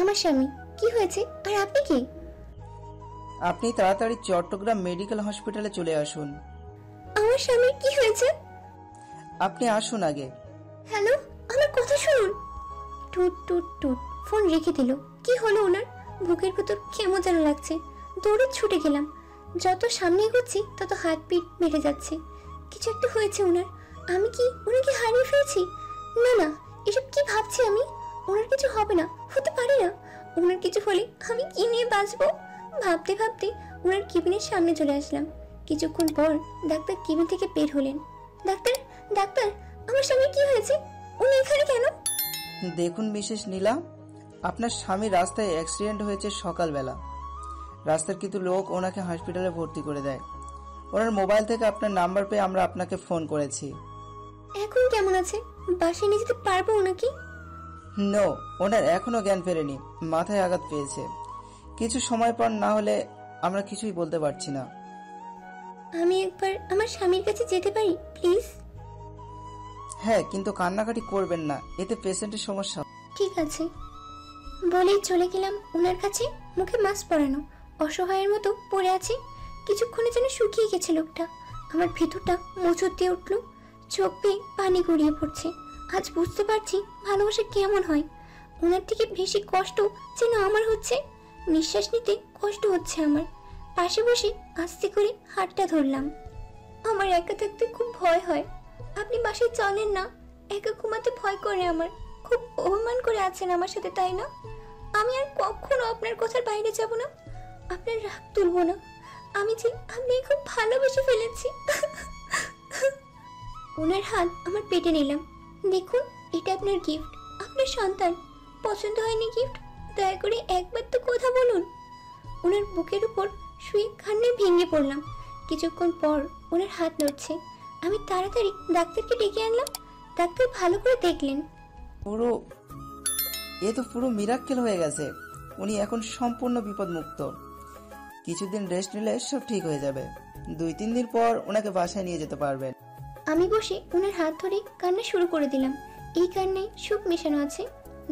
আমার স্বামী। কি হয়েছে, আর আপনি কি? আপনি তাড়াতাড়ি চট্টগ্রাম মেডিকেল হসপিটালে চলে আসুন। আমার স্বামীর কি হয়েছে? আপনি আসুন আগে। হ্যালো, আমার কথা শুনুন। টুট টুট টুট। ফোন রেখে দিল। কি হলো ওনার? বুকের ভেতর কেমন যেন লাগছে। দৌড়ে ছুটে গেলাম। যত সামনে এগোচ্ছি তত হার্টবিট বেড়ে যাচ্ছে। কিছু একটা হয়েছে ওনার। আমি কি ওনাকে হারিয়ে ফেলেছি? না না, এসব কি ভাবছি আমি? ওনার কিছু হবে না, হতে পারে না। ওনার কিছু হলে আমি কি নিয়ে বাঁচবো? ভাবতে ভাবতে ওনার কেবিনের সামনে চলে আসলাম। কিছুক্ষণ পর ডাক্তার কেবিন থেকে বের হলেন। ডাক্তার, ডাক্তার, আমার স্বামী কি হয়েছে? উনি এখানে কেন? দেখুন মিসেস নীলা, আপনার স্বামী রাস্তায় অ্যাক্সিডেন্ট হয়েছে সকালবেলা। রাস্তার কিছু লোক ওনাকে হসপিটালে ভর্তি করে দেয়। ওনার মোবাইল থেকে আপনার নাম্বার পেয়ে আমরা আপনাকে ফোন করেছি। এখন কেমন আছে? বাসায় নিয়ে যেতে পারবো ওনাকে? নো, ওনার এখনো জ্ঞান ফেরেনি, মাথায় আঘাত পেয়েছে। কিছু সময় পর না হলে আমরা কিছুই বলতে পারছি না। আমি একবার আমার স্বামীর কাছে যেতে পারি প্লিজ? হ্যাঁ, কিন্তু কান্নাকাটি করবেন না, এতে পেশেন্টের সমস্যা। ঠিক আছে বলেই চলে গেলাম ওনার কাছে। মুখে মাস্ক পরানো, অসহায়ের মতো পড়ে আছে। কিছুক্ষণে যেন শুকিয়ে গেছে লোকটা। আমার ভেতরটা মোচড় দিয়ে উঠল, চোখ বেয়ে পানি গড়িয়ে পড়ছে। আজ বুঝতে পারছি ভালোবাসা কেমন হয়। ওনার থেকে বেশি কষ্ট যেন আমার হচ্ছে। নিঃশ্বাস নিতে কষ্ট হচ্ছে আমার। পাশে বসে আস্তে করে হাতটা ধরলাম। আমার একা থাকতে খুব ভয় হয়। আপনি বাসায় চলেন না, একা ঘুমাতে ভয় করে আমার। খুব অভিমান করে আছেন আমার সাথে, তাই না? আমি আর কখনো আপনার কথার বাইরে যাব না, আপনার রাগ তুলব না। আমি যে আপনি খুব ভালোবেসে ফেলেছি। ওনার হাত আমার পেটে নিলাম। দেখুন, এটা আপনার গিফট, আপনার সন্তান। পছন্দ হয়নি গিফট? দয়া করে একবার তো কথা বলুন। ওনার বুকের উপর শুয়ে কান্নায় ভেঙে পড়লাম। কিছুক্ষণ পর ওনার হাত নড়ছে। আমি তাড়াতাড়ি ডাক্তারকে ডেকে আনলাম। ডাক্তার ভালো করে দেখলেন। পুরো মিরাক্কেল হয়ে গেছে। উনি এখন সম্পূর্ণ বিপদমুক্ত। কিছুদিন রেস্ট নিলে সব ঠিক হয়ে যাবে। 2-3 দিন পর ওনাকে বাসায় নিয়ে যেতে পারবেন। আমি বসে ওনার হাত ধরে কান্না শুরু করে দিলাম। এই কান্নায় সুখ মেশানো আছে।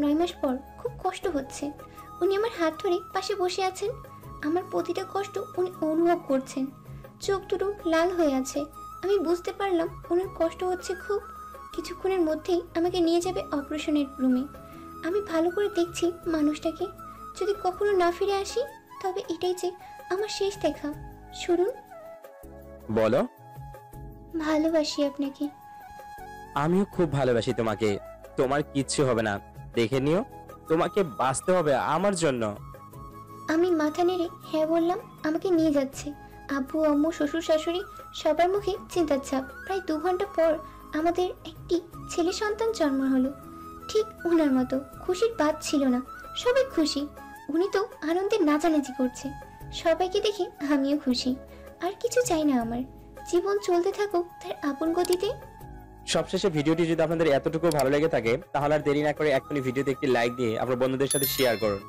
9 মাস পর খুব কষ্ট হচ্ছে। উনি আমার হাত ধরে পাশে বসে আছেন। আমার প্রতিটা কষ্ট উনি অনুভব করছেন। চোখ দুটো লাল হয়ে আছে। আমি বুঝতে পারলাম ওনার কষ্ট হচ্ছে খুব। কিছুক্ষণের মধ্যেই আমাকে নিয়ে যাবে অপারেশনের রুমে। আমি ভালো করে দেখছি মানুষটাকে। যদি কখনো না ফিরে আসি তবে এটাই যে আমার শেষ দেখা। শুনুন। বলো। ভালোবাসি আপনাকে। আমিও খুব ভালোবাসি তোমাকে। তোমার কিচ্ছু হবে না, দেখে নিও। তোমাকে বাঁচতে হবে আমার জন্য। আমি মাথা নেড়ে হ্যাঁ বললাম। আমাকে নিয়ে যাচ্ছে। আব্বু, আম্মু, শ্বশুর, শাশুড়ি সবার মুখে চিন্তার ছাপ। প্রায় 2 ঘন্টা পর আমাদের একটি ছেলে সন্তান জন্ম হলো। ঠিক ওনার মতো খুশির বাদ ছিল না। সবাই খুশি। উনি তো আনন্দে নাচানাচি করছে। সবাইকে দেখে আমিও খুশি। আর কিছু চাই না আমার। জীবন চলতে থাকুক তার আপন গতিতে। সবশেষে ভিডিওটি যদি আপনাদের এতটুকু ভালো লেগে থাকে তাহলে আর দেরি না করে এক্ষুনি ভিডিওতে একটি লাইক দিয়ে আপনার বন্ধুদের সাথে শেয়ার করুন।